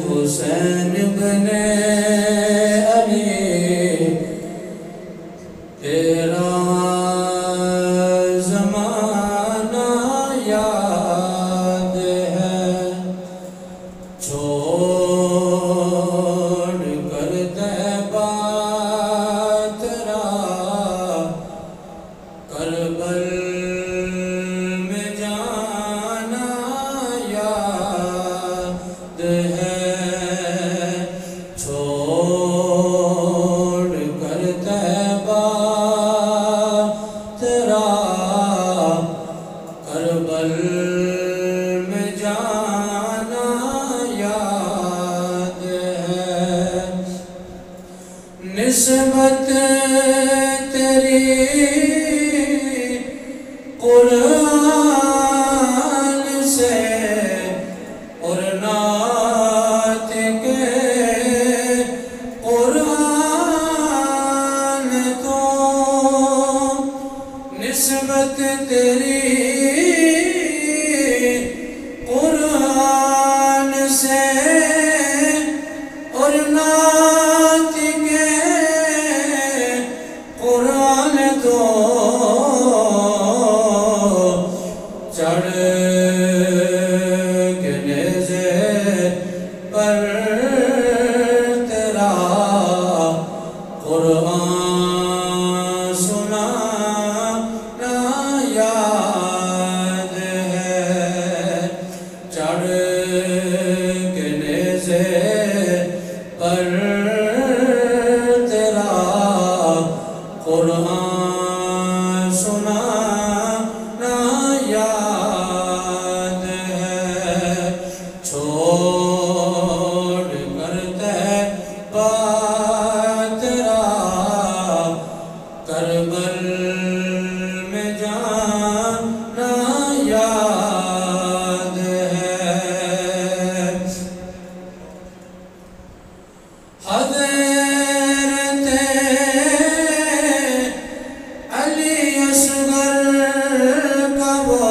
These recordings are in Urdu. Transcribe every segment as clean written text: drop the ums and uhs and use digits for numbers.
حسین بن علی تیرا زمانہ یاد ہے، چھوڑ کر طیبہ تیرا کربل میں جانا یاد ہے، چھوڑ کر طیبہ تیرا کربل میں جانا یاد ہے، نسبت تیری قرآن سے اور نعت کے قرآن تو، نسبت تیری قرآن سے اور نعت کے قرآن تو، چڑھ کے نیزے پر تیرا قرآن سنانا یاد ہے، چڑھ کے نیزے پر تیرا قرآن سنانا یاد ہے، چھوڑ کر طیبہ تیرا کربل میں جانا یاد ہے، حضرت علی اصغر کا وہ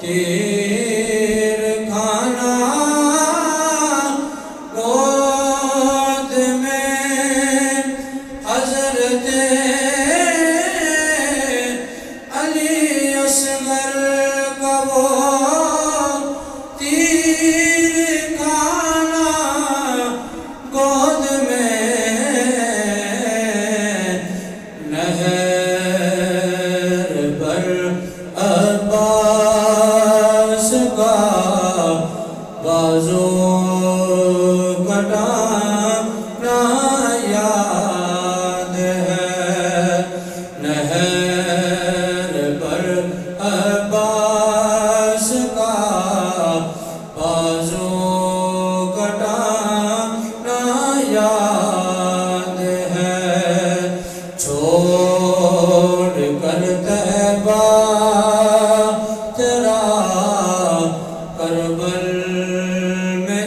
تیر کھانا گود میں، حضرت علی اصغر کا وہ تیر کھانا گود میں، نہر پر عباس کا بازو کٹانا یاد ہے، نہر پر عباس کا بازو کٹانا یاد ہے، چھوڑ کر طیبہ تیرا کربل میں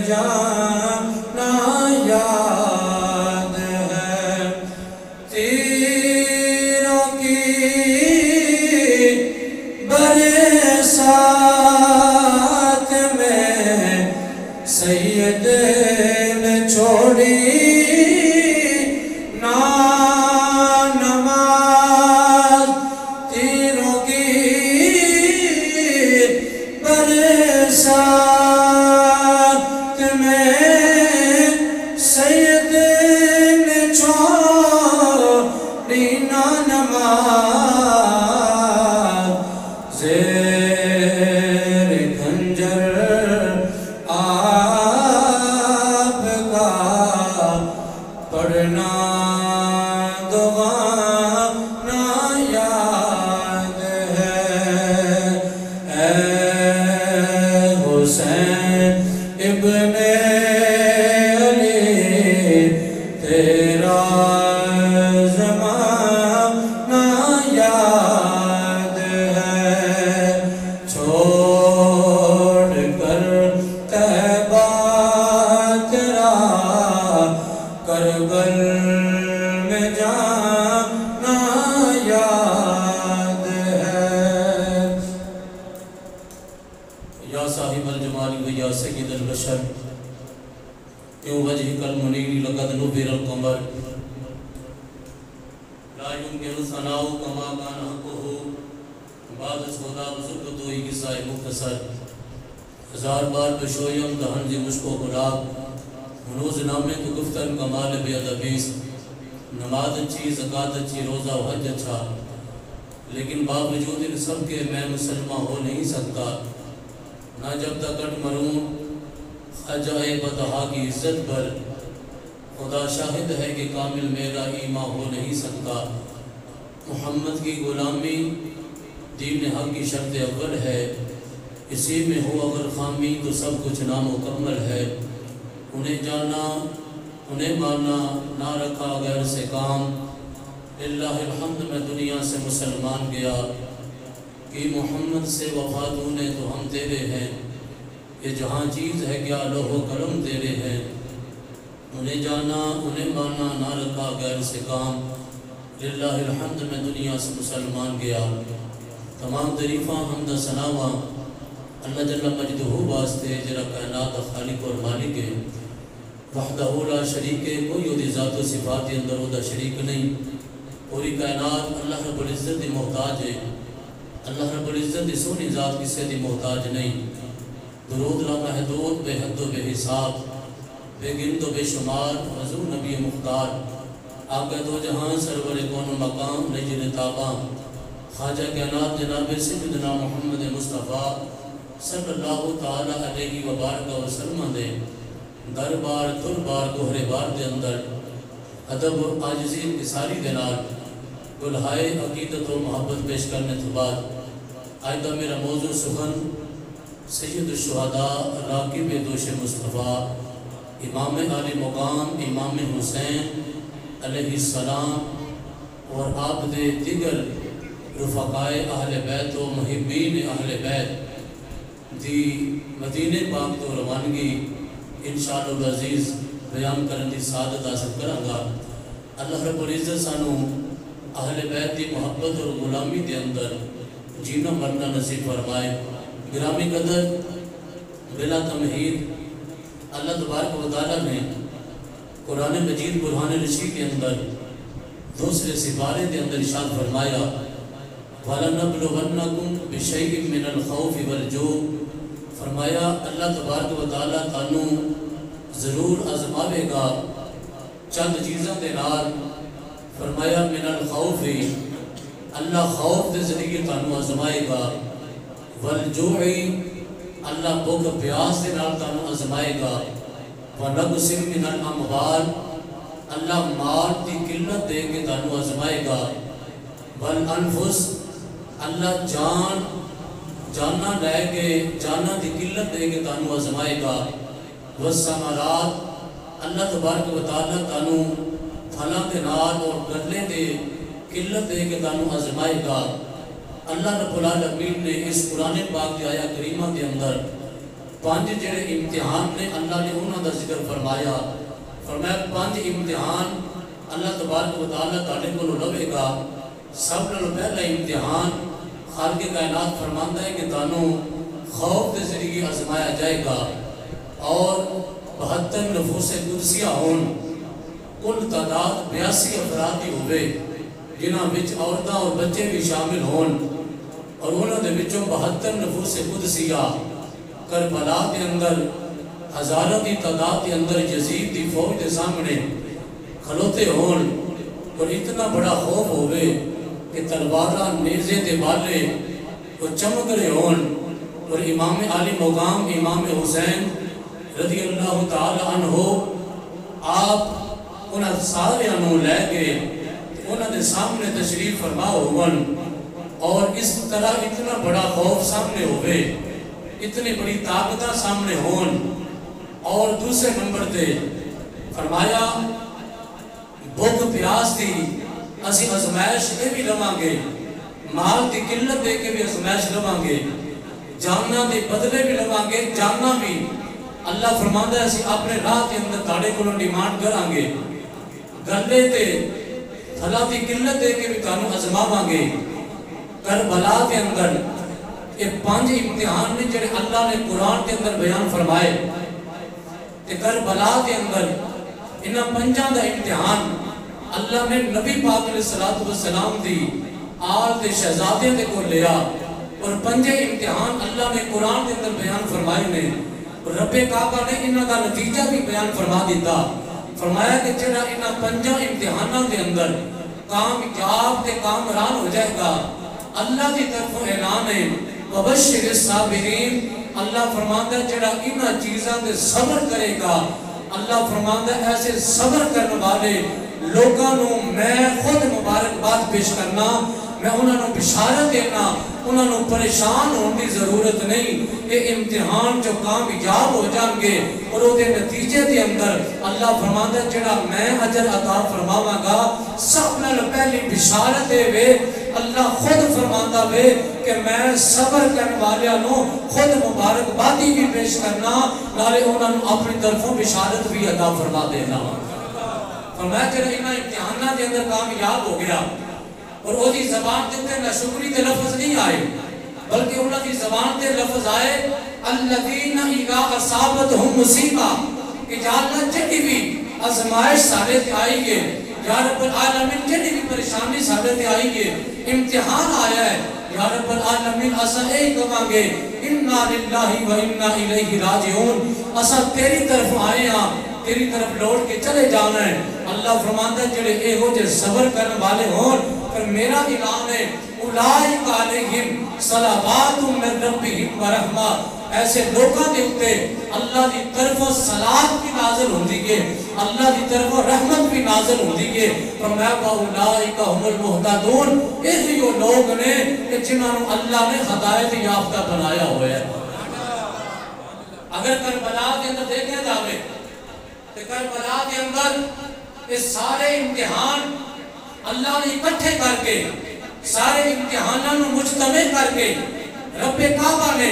صاحب الجمال و یا سید البشر کیوں وجہ کل منیری لقد نبیر القمر لا يمكن ثناء كما كان حقه بعد خدا بزرگ تو ہی قصہ مختصر ہزار بار بشویم دہن زی مشکو گلاب منوز نامے تو گفتن کمال بے ادبیس نماز اچھی زکاة اچھی روزہ و حج اچھا لیکن باوجود ان سب کے میں مسلمہ ہو نہیں سکتا نہ جب تک کٹ مروں خجائے بدہا کی عزت پر خدا شاہد ہے کہ کامل میرا ایمان ہو نہیں سکتا محمد کی غلامی دین حق کی شرط اول ہے اسی میں ہو اگر خامی تو سب کچھ نامکمل ہے انہیں جانا انہیں مانا نہ رکھا غیر سے کام اللہ الحمد میں دنیا سے مسلمان گیا کہ محمد سے وفاتونے تو ہم تیرے ہیں یہ جہاں چیز ہے کیا لوح و قلم تیرے ہیں انہیں جانا انہیں مانا نہ رکھا غیر سے کام للہ الحمد میں دنیا سے مسلمان گیا تمام تعریفاں حمد و ثناواں اللہ جل مجدہ واسطے جرا کائنات خالق اور مالک ہے وحدہ لا شریک ہے کوئی وہ ذات و صفات کے اندر وہ شریک نہیں پوری کائنات اللہ رب العزت دی محتاج ہے اللہ رب العزت دی سونی ذات کسی دی محتاج نہیں درود لا محدود بے حد و بے حساب بے گند و بے شمار حضور نبی مختار آقا دو جہاں سرور کون مقام نجل تاباں خواجہ کائنات جناب سیدنا محمد مصطفیٰ صلی اللہ تعالیٰ علیہ وبارک وسلم دے دربار تربار گہرے بار دے اندر ادب و عاجزی انکساری دے نال گلہائے عقیدت و محبت پیش کرنے تو بعد آئیدہ میرا موضوع سخن سید الشہداء راکب دوش مصطفیٰ امام علی مقام امام حسین علیہ السلام اور آپ دے دیگر رفقائے اہل بیت و محبین اہل بیت دی مدینہ پاک تو روانگی انشاءاللہ العزیز بیان کرن دی سعادت حاصل کرانگا اللہ رب العزت سانو اہل بیت دی محبت اور غلامی دے اندر جینا مرنا نصیب فرمائے گرامی قدر بلا تمہید اللہ تبارک و تعالیٰ نے قرآن مجید برہان رشید کے اندر دوسرے سپارے کے اندر ارشاد فرمایا وَلَنَبْلُوَنَّكُمْ بِشَيْءٍ مِّنَ الْخَوْفِ وَالْجُوعِ فرمایا اللہ تبارک و تعالیٰ تانوں ضرور آزماوے گا چند چیزاں دے نال فرمایا من الخوف اللہ خوف دے ذریعے تانوں آزمائے گا والجوع اللہ بھوک پیاس دے نال تانوں آزمائے گا وَنَقْصٍ مِّنَ الْأَمْوَالِ اللہ مال دی قلت دے کے تانوں آزمائے گا والانفس اللہ جاننا لے کے جانا دی قلت دے کے تانوں آزمائے گا والثمرات اللہ تبارک و تعالیٰ تانوں پھلاں دے نال اور گلے دے قلت دے کے تانوں آزمائے گا اللہ رب العالمین نے اس قرآن پاک کی آیہ کریمہ کے اندر 5 جڑے امتحان نے اللہ نے انہاں دا ذکر فرمایا 5 امتحان اللہ تبارک و تعالیٰ تاڑے کو لوے گا سب نے پہلا امتحان خالق کائنات فرماندہ ہے کہ تانوں خوف دے ذریعے آزمایا جائے گا اور 72 نفوس قدسیہ ہون کل تعداد 82 افرادی ہوئے جنہاں بچ عورتاں اور بچے بھی شامل ہون اور انہوں نے بچوں 72 نفوس قدسیہ کربلا کے اندر ہزاروں کی تعداد کے اندر یزید دی فوج کے سامنے کھلوتے ہون اور اتنا بڑا خوف ہوئے کہ تلوارہ نیزے دے بالے وہ چمک رہے ہون اور امام علی مقام امام حسین رضی اللہ تعالی عنہ آپ انہاں سارے انہوں لے کے انہاں دے سامنے تشریف فرما ہون اور اس طرح اتنا بڑا خوف سامنے ہوئے اتنی بڑی طاقتہ سامنے ہون اور دوسرے نمبر دے فرمایا بھوک پیاس دی اسی ازمائش کے بھی لواں گے مال دی قلت دے کے بھی ازمائش لواں گے جاننا دے بدلے بھی لواں گے جاننا بھی اللہ فرماندہ ہے اسی اپنے راہ کے اندر تاڑے کو ڈیمانڈ کریں گے گلے تے پھلا دی قلت دے کے بھی تانوں ازماواں گے کربلا کے اندر یہ 5 امتحان نے جڑے اللہ نے قرآن کے اندر بیان فرمائے کہ کربلا کے اندر انہاں 5 دا امتحان اللہ نے نبی پاک علیہ السلام دی آل دے شہزادے دے کو لیا اور 5 امتحان اللہ نے قرآن کے اندر بیان فرمائے نے اور رب کعبہ نے انہاں دا نتیجہ بھی بیان فرما دیتا فرمایا کہ جڑا انہاں 5 امتحانوں کے اندر کامیاب تے کامران ہو جائے گا اللہ کی طرف اعلان ہے وبشر الصابرین اللہ فرماتا ہے جڑا انہاں چیزاں تے صبر کرے گا اللہ فرماتا ہے ایسے صبر کرنے والے لوگاں نو میں خود مبارکباد پیش کرنا میں انہاں نو بشارت دینا انہاں نو پریشان ہونے کی ضرورت نہیں یہ امتحان جو کامیاب ہو جان گے اور وہ دے نتیجے دے اندر اللہ فرماتا ہے جڑا میں اجر عطا فرماواں گا سب نال پہلی بشارت دے وے اللہ خود فرماتا وے کہ میں صبر کرنے والیاں نو خود مبارکبادی بھی پیش کرنا نالے انہاں نو اپنی طرفوں بشارت بھی عطا فرما دینا فرمایا کہ انہاں امتحاناں دے اندر کامیاب ہو گیا اور وہ دی زبان تے نہ شکری تے لفظ نہیں آئے بلکہ انہاں دی زبان تے لفظ آئے الذین اذا اصابتهم مصیبہ کہ یا اللہ جڑی بھی آزمائش سارے تے آئی گے یا رب العالمین جڑی بھی پریشانی سارے تے آئی گے امتحان آیا ہے یا رب العالمین اسا اے کہاں گے انا للہ و انا الیہ راجعون اسا تیری طرف آئے ہاں تیری طرف لوٹ کے چلے جانا ہے اللہ فرماتا ہے جڑے اے ہو جے صبر کرنے والے ہون پھر میرا اعلان ہے اولئک علیہم صلوات من ربہم ورحمہ ایسے لوگوں کے اوپر اللہ کی طرف صلاۃ بھی نازل ہوندی ہے اللہ کی طرف رحمت بھی نازل ہوندی ہے فرمایا اولئک هم المهتدون یہ وہ لوگ نے کہ جنہاں نو اللہ نے ہدایت یافتہ بنایا ہوا ہے اگر کربلا کے اندر دیکھا جاوے کہ کربلا کے اندر یہ سارے امتحان اللہ نے اکٹھے کر کے سارے امتحانوں مجتمع کر کے رب کعبہ نے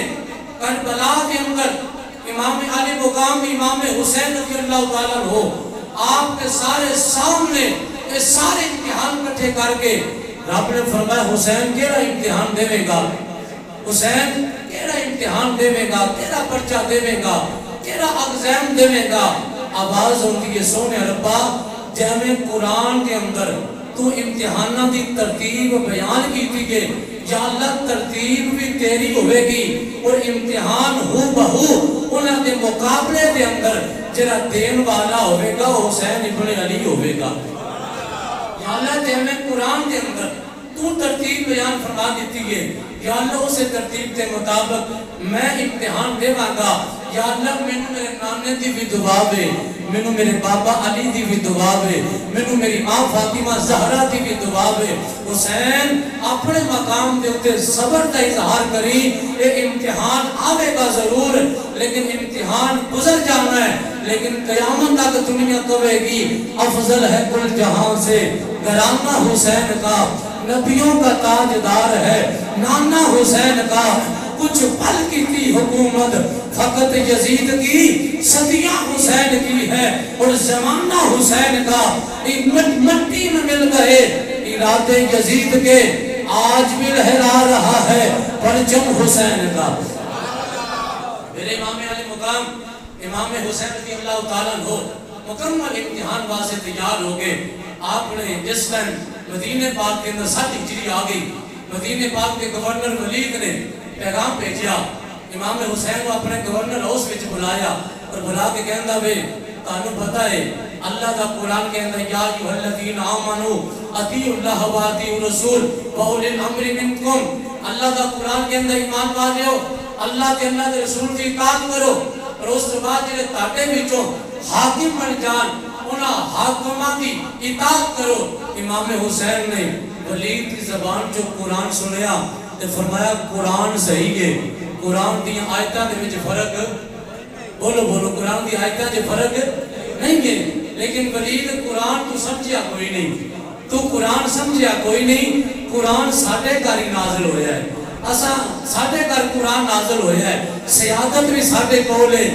کربلا کے اندر امام علی مقام امام حسین رضی اللہ تعالیٰ ہو آپ کے سارے سامنے یہ سارے امتحان اکٹھے کر کے رب نے فرمایا حسین کیڑا امتحان دے گا حسین کیڑا امتحان دے گا کیڑا پرچہ دے گا کیڑا اگزام دے گا آواز ہوتی ہے سونے ربا جہمیں قرآن کے اندر تو امتحانہ دی ترتیب بیان کی تھی کہ یا اللہ ترتیب بھی تیری ہوئے گی اور امتحان ہو بہو انہاں دے مقابلے دے اندر جرا دین والا ہوئے گا حسین ابن علی ہوئے گا یا اللہ جہمیں قرآن کے اندر تو ترتیب بیان فرما دیتی ہے یا اللہ اسے ترتیب کے مطابق میں امتحان دے مانگا یا اللہ میں میرے نانے دی بھی دعا ہے میں میرے بابا علی دی بھی دعا ہے میں میری ماں فاطمہ زہرا دی بھی دعا ہے حسین اپنے مقام دے اتے صبر کا اظہار کری یہ امتحان آوے گا ضرور لیکن امتحان گزر جانا ہے لیکن قیامت تک دنیا کہے گی افضل ہے کل جہاں سے گھرانہ حسین کا نبیوں کا تاجدار ہے نانا حسین کا کچھ پل کی تھی حکومت فقط یزید کی صدیاں حسین کی ہے اور زمانہ حسین کا مٹی میں مل گئے ارادے یزید کے آج بھی لہرا رہا ہے پرچم حسین کا میرے امام علی مقام امام حسین رضی اللہ تعالیٰ ہو مکمل امتحان واسے تیار ہو گئے آپ نے جس ٹائم مدینہ پاک کے اندر 7 ہجری آ گئی مدینہ پاک کے گورنر ولید نے پیغام بھیجیا امام حسین کو اپنے گورنر ہاؤس وچ بلایا اور بلا کے کہندا وے تانوں پتہ ہے اللہ دا قرآن کے اندر یا ایھا الذین آمنوا اطیعوا اللہ و اطیعوا الرسول واولی الامر منکم اللہ دا قرآن کے اندر ایمان والو اللہ کے اللہ دے رسول کی اطاعت کرو اور اس کے بعد جڑے تاڈے وچوں حاکم بن جان انہاں حاکماں دی اطاعت کرو امام حسین نے ولید کی زبان جو قرآن سنیا تے فرمایا قرآن صحیح ہے قرآن دی آیتاں دے وچ فرق بولو بولو قرآن دی آیتاں دے فرق نہیں ہے لیکن ولید قرآن تو سمجھیا کوئی نہیں تو قرآن سمجھیا کوئی نہیں قرآن ساڈے گھر ہی نازل ہویا ہے اسا ساڈے گھر قرآن نازل ہویا ہے سیادت بھی ساڈے کول ہے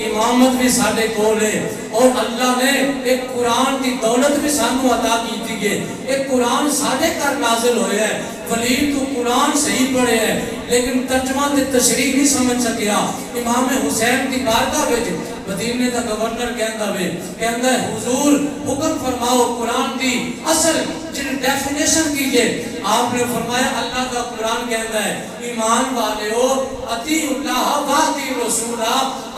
امامت بھی ساڈے کول ہے اور اللہ نے ایک قرآن کی دولت بھی سانو عطا کی تھی ہے ایک قرآن ساڈے گھر نازل ہویا ہے ولید تو قرآن صحیح پڑھے ہے لیکن ترجمہ تے تشریح نہیں سمجھ سکیا. امام حسین کی بارگاہ وچ مدینے دا گورنر کہندا ہے حضور حکم فرماؤ قرآن دی اصل جن ڈیفینیشن کیجئے. آپ نے فرمایا اللہ کا قرآن کہندا ہے ایمان والیو اطیعوا اللہ واطیعوا رسول،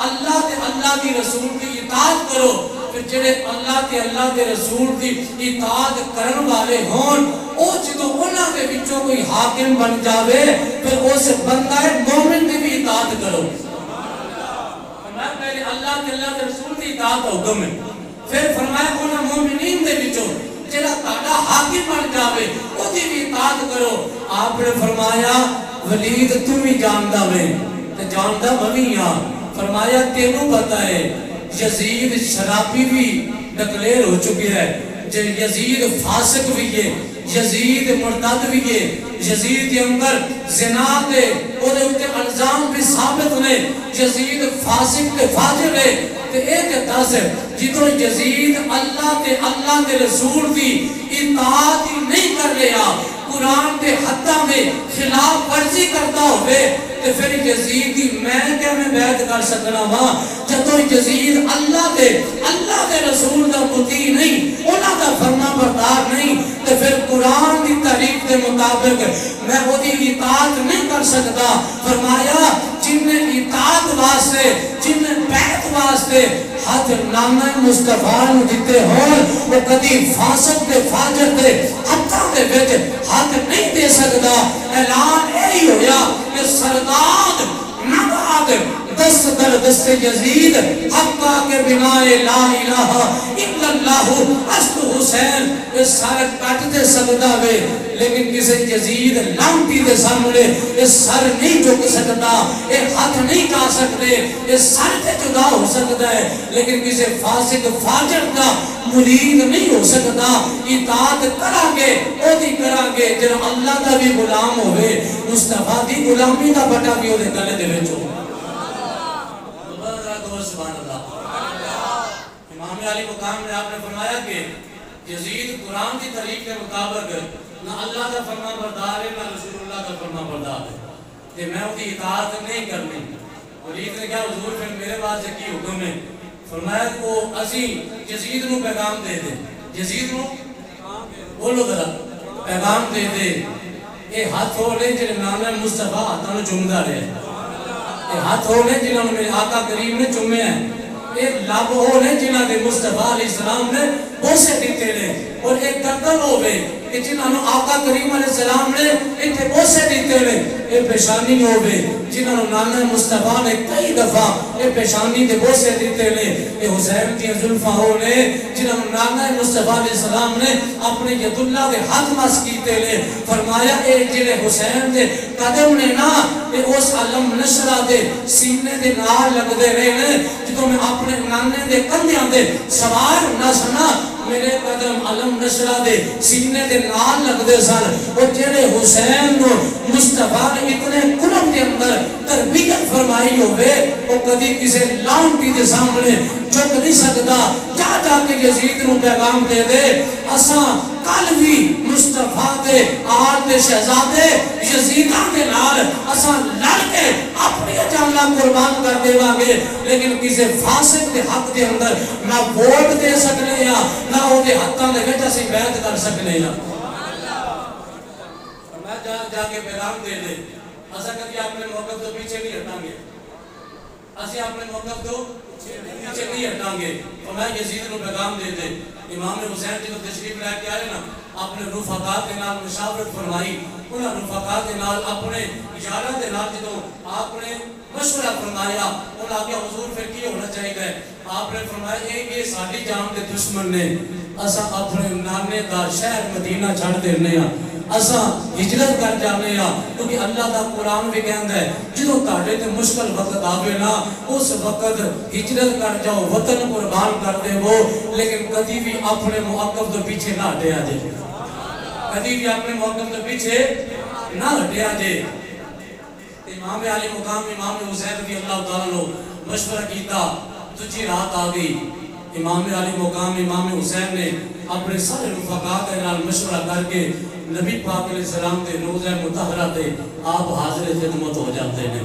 اللہ دی رسول کی اطاعت کرو. پھر جڑے اللہ کے رسول دی اطاعت کرن والے ہون او جدوں انہاں دے وچوں کوئی حاکم بن جاوے پھر اس بندہ مومن دی بھی اطاعت کرو. فرمایا پہلے اللہ کے رسول دی اطاعت حکم ہے، پھر فرمایا انہاں مومنین دے وچوں جڑا تہاڈا حاکم بن جاوے او دی بھی اطاعت کرو. آپ نے فرمایا ولید تم ہی جاندا وے تے جاندا میں ہاں. فرمایا تینوں پتہ ہے یزید شرابی بھی ڈکلیئر ہو چکی ہے، یزید فاسق بھی ہے، یزید مرتد بھی ہے، یزید کے اندر زنا دے اور ان کے الزام بھی ثابت نے، یزید فاسق کے فاجر ہے. تے ایک دس ہے جدوں یزید اللہ کے رسول دی اطاعت ہی نہیں کر رہا، قرآن کے حداں میں خلاف ورزی کرتا ہوئے تے پھر یزید دی میں کیا میں بیعت کر سکنا ہاں. جدوں یزید اللہ دے رسول دا مطیع نہیں، انہاں دا فرما بردار نہیں تے پھر قرآن دی تعریف کے مطابق میں وہ دی اطاعت نہیں کر سکتا. فرمایا جن نے اطاعت واسطے جن نے بیعت واسطے ہاتھ نامہ مصطفیٰ نو دیتے ہون وہ کدی فاسق دے فاجر دے حتہ دے وچ ہاتھ نہیں دے سکتا. اعلان یہی ہویا کہ سرداد نباد دست در دست یزید حقا کے بنا لا الہ الا اللہ اشت حسین. اس سارے کٹتے سکتا وے لیکن کسی یزید لانتی دے سامنے اس سر نہیں جھک سکتا، ایک ہاتھ نہیں جا سکتے، اس سر سے جدا ہو سکتا ہے لیکن کسی فاسق فاجر کا مرید نہیں ہو سکتا. اطاعت کرانگے او دی کرانگے جن اللہ دا بھی غلام ہوئے، مصطفیٰ دی غلامی دا بٹا بھی ہو دے گلے دے وچ ہو. سبحان اللہ. امام علی مقام نے آپ نے فرمایا کہ یزید قرآن کی تحریف کے مطابق نہ اللہ کا فرما بردار ہے نہ رسول اللہ کا فرما بردار ہے کہ میں ان کی اطاعت نہیں کرنی. ولید نے کہا حضور پھر میرے پاس کی حکم ہے. فرمایا کہ وہ اسی یزید نو پیغام دے دے، یزید نو بولو ذرا پیغام دے دے اے ہاتھ ہو لے جنہیں نامہ مصطفیٰ ہاتھوں چومدا رہے، اے ہاتھ ہو لے جنہوں نے میرے آقا کریم نے چومے ہیں، ایک لب ہو لے جنہوں نے مصطفیٰ علیہ السلام نے بوسے دیتے لے، اور ایک گردن ہو لے کہ جنہوں نے آقا کریم علیہ السلام نے انتے بوسے دیتے لے، ایک پیشانی ہو لے جنہوں نے نانا مصطفیٰ نے کئی دفعہ ایک پیشانی دے بوسے دیتے لے، ایک حسین کی ظلفہ ہو لے جنہوں نے نانا مصطفیٰ علیہ السلام نے اپنے ید اللہ دے ہاتھ مس کیتے لے. فرمایا ایک جنہ حسین دے قدم نے نا اس علم نشرہ دے سینے دے نال لگ دے رہے جدوں میں اپنے نانے دے کندیاں دے سوار نہ سنا میرے قدم علم نشرہ دے سینے دے نال لگ دے سن. اور جنہ حسین نو مصطفیٰ نے اتنے قلب کے اندر تربیت فرمائی ہوئے وہ کدی کسی لانٹی دے سامنے جھک نہیں سکتا. جا کے یزید نو پیغام دے دے اساں کل بھی مصطفیٰ دے آل دے شہزادے یزیدان دے نال اساں لڑ کے اپنی جانہ قربان کر دے واگے لیکن کسی فاسق دے حق دے اندر نہ ووٹ دے سکنے یا نہ وہ دے حقاں دے وچ اسی بیعت کر سکنے یا. میں جا کے پیغام دے دے اساں کبھی اپنے موقف تو پیچھے نہیں ہٹاں گے، اسی اپنے موقف تو پیچھے نہیں ہٹاں گے. اور میں یزید نو پیغام دے دے امام حسین جی کو تشریف لے کے آئے نا اپنے رفقا کے نال مشاورت فرمائی، انہاں رفقا کے نال اپنے یاراں دے نال جدوں آپ نے مشورہ فرمایا انہاں کہ حضور پھر کی ہونا چاہیے. آپ نے فرمایا یہ ساڈی جان دے دشمن نے، اساں اپنے نانے دا شہر مدینہ چھڑ دینے ہاں، اساں ہجرت کر جانے ہاں کیونکہ اللہ دا قرآن بھی کہندا ہے جدوں تہاڈے تے مشکل وقت آوے نا اس وقت ہجرت کر جاؤ وطن قربان کر دے وہ لیکن کبھی بھی اپنے موقف تو پیچھے نہ ہٹیا جے، کبھی بھی اپنے موقف تو پیچھے نہ ہٹیا جے. امام علی مقام امام حسین رضی اللہ تعالیٰ نے مشورہ کیتا، تجھی رات آ گئی. امام علی مقام امام حسین نے اپنے سارے رفقا کے نال مشورہ کر کے نبی پاک علیہ السلام دے روزہ مطہرہ تے آپ حاضر خدمت ہو جاتے ہیں.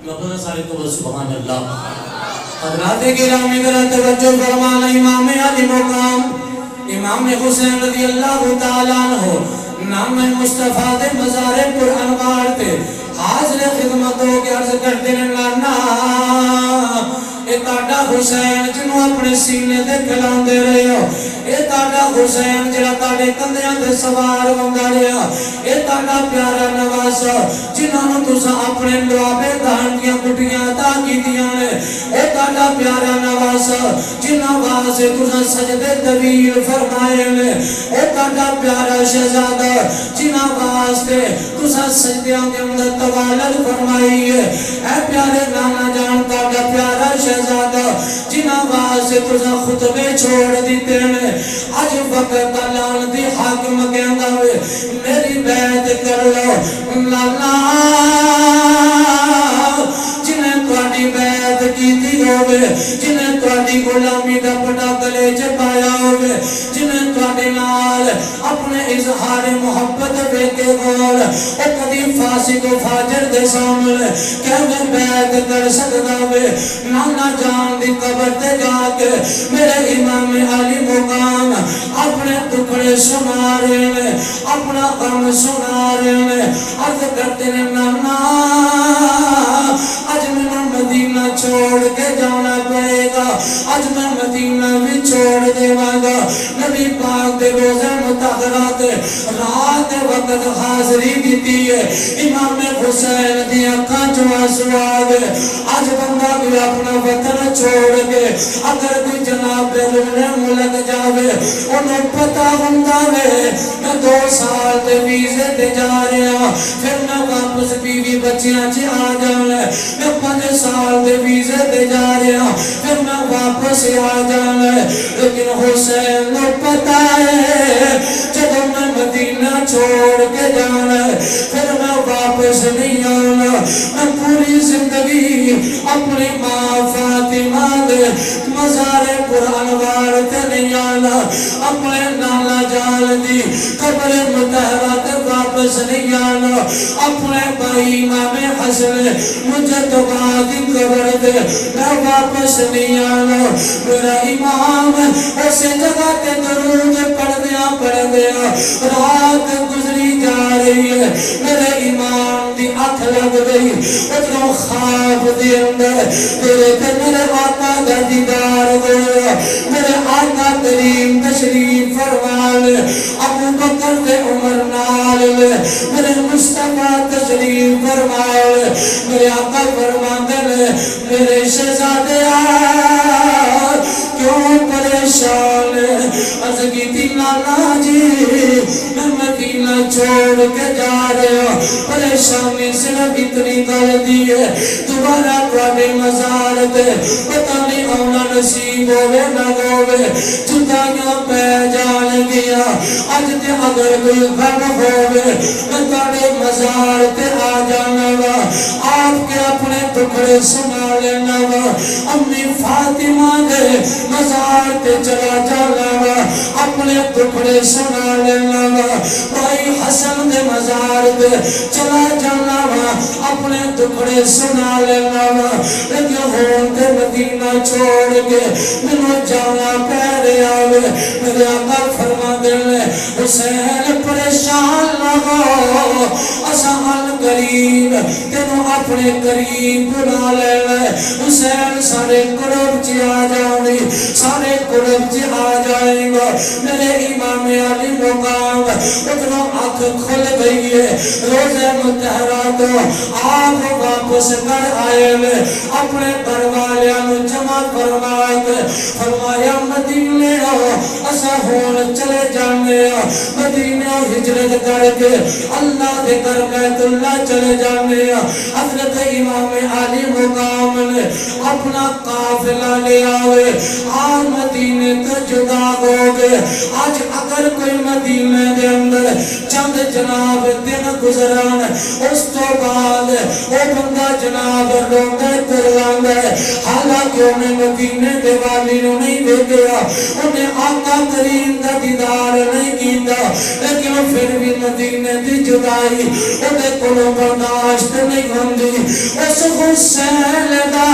مبارک سارے کو سبحان اللہ. حضرات گرامی ذرا توجہ فرمانا. امام علی مقام امام حسین رضی اللہ تعالیٰ عنہ نام مصطفیٰ دے مزار پر انوار تے حاضر خدمتوں کے عرض کرتے ہیں لانا اے تاڑا حسین جنہوں اپنے سینے دے کھلان دے رہے ہو. اے تاڑا حسین جنہوں تاڑے کندیاں دے سوار ہوندہ رہے ہو. اے تاڑا پیارا نواسا جنہوں تُسا اپنے لوابے دہنگیاں کٹیاں عطا کی دیاں نے. اے تاڑا پیارا نواسا جنہوں واسے تُسا سجدے طویل فرمائے نے. اے تاڑا پیارا شہزادہ جنہوں واسے تُسا سجدیاں کے اندر توالد فرمائی ہے. اے پیارے نانا جان تاڑا پیارا شہزادہ جنہوں واسے تُسا خطبے چھوڑ دیتے ہیں. آج وقت اللہ دی حاکم کہنگا ہوئے میری بیعت کر لو لالا جنہیں توڑی بیعت کی دی ہوئے جنہیں توڑی غلامی دا پڑا گلے چپایا ہوئے جنہیں توڑی نال اپنے اظہار محبت بے کے غول اے کدی فاسق و فاجر دے سامنے کہنے بیعت کر سکتا ہوئے نانا جان دی قبر تے جا کے میرے امام علی مقام اپنے ٹکڑے سنا رہے ہیں اپنا غم سنا رہے ہیں. عرض کرتے ہیں نانا آج میں مدینہ چھوڑ کے جانا پڑے گا. آج میں مدینہ بھی چھوڑ دے گا. نبی پاک دے روزہ مطہرہ دے رات وقت حاضری دیتی ہے. امام حسین دی آنکھاں جو آنسو آگے آج بندہ بھی اپنا وطن چھوڑ کے اگر کوئی جناب رونے ملک جاوے انہوں پتہ ہوندہ ہے میں 2 سال دے ویزے دے جا رہے ہیں پھر میں واپس بیوی بچیاں چی آ جانے میں 5 سال دے ویزے دے جا رہے ہیں پھر میں واپس آ جانے. لیکن حسین نے پتہ ہے جب میں مدینہ چھوڑ کے جانا پھر میں واپس نہیں آنا. میں پوری زندگی اپنی ماں فاطمہ دے مزار پر انوار تے نہیں آنا. اپنے نانا جان دی قبر مطہرہ تے واپس نہیں آنا. اپنے بھائی امام حسن مجھے تو بعدی قبر دے میں واپس نہیں آنا. میرا امام ایسے جگہ تے درود پڑھ دیا رات گزری جا رہی ہے. میرے امام دی آنکھ لگ گئی اتنا خواب دی اندر میرے آقا دا دیدار گویا. میرے آقا کریم تشریف فرمال ابو بکر دے عمر نال میرے مصطفیٰ تشریف فرمال. میرے آقا فرماندے میرے شہزادے کیوں پریشان عرض کی تھی نانا جی میں مدینہ چھوڑ کے جا رہے ہوں پریشانی صرف اتنی کر دی ہے دوبارہ پرانے مزار تے پتہ نہیں آنا نصیب ہوئے نہ ہوئے جدائیاں پہ جان گیا. آج تے اگر کوئی غم ہوئے میں تاڑے مزار تے آ جانا گا آپ کے اپنے ٹکڑے سنا لینا گا. امی فاطمہ دے مزار تے چلا جانا گا اپنے ٹکڑے سنا لینا گا. بھائی حسن دے مزار تے چلا جانا گا اپنے ٹکڑے سنا لینا گا. لیکن ہون دے مدینہ چھوڑ کے منو جانا پہرے آوے. میرے آقا فرما دلے حسین پریشان نہ ہو اسان قریب تینوں اپنے قریب بنا لے لے. حسین سارے قرب چی آ جاؤں سارے قرب چی آ جائیں گا. میرے امام علی مقام اتنا آنکھ کھل گئی ہے روزہ مطہرہ تو آپ واپس کر آئے لے اپنے پروالیاں جمع فرمائے فرمایا مدینے اسا ہون چلے جانے مدینے ہجرت کر کے اللہ دے کر بیت اللہ چلے جانے. حضرت امام علی مقام جاوے اپنا قافلہ لے آوے آج مدینے تو جدا ہو گئے آج اگر کوئی مدینے دے اندر چند جناب دن گزران اس تو بعد وہ بندہ جناب روندے کرلاندے حالانکہ انہیں مدینے دے والی نہیں دے گیا انہیں آقا کریم دا دیدار نہیں کیتا لیکن پھر بھی مدینے دی جدائی انہیں کلوں برداشت نہیں ہوندی اس حسین دا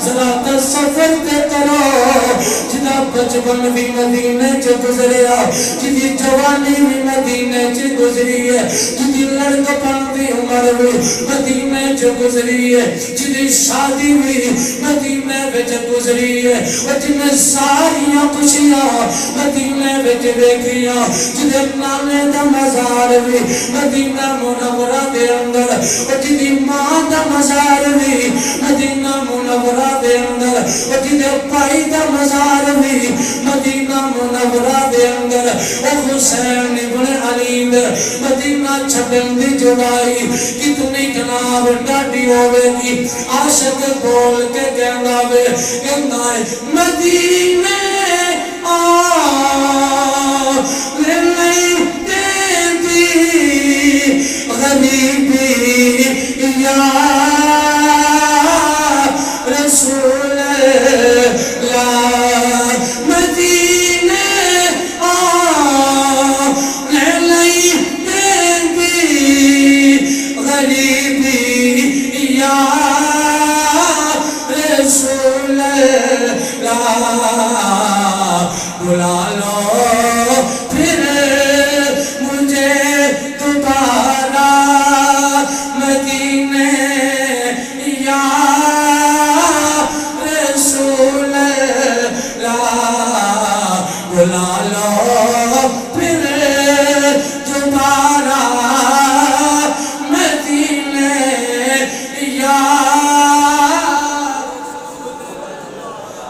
ذرا تصور تے کرو جدا بچپن بھی مدینے چ گزریا جدی جوانی بھی مدینے چ گزری ہے جدی لڑکپن بھی عمر بھی مدینے چ گزری ہے جدی شادی بھی مدینے وچ گزری ہے اور جن ساریاں خوشیاں مدینے وچ دیکھیاں جدے نانے دا مزار بھی مدینہ منورہ دے اندر اور جدی ماں دا مزار بھی مدینہ منورہ دے اندر اور جدے بھائی دا مزار بھی مدینہ منورہ دے اندر اور حسین ابن علی مدینہ چھٹن دی جدائی کتنی جناب ڈاڈی ہوئے گی عاشق بول کے کہنا وے کہنا ہے مدینے نہیں دیتی غریبی یا رسول اللہ مدینے نہیں دیتی غریبی یا رسول اللہ بلا لو پھر مجھے دوبارہ مدینے یا رسول اللہ بلا لو پھر دوبارہ مدینے یا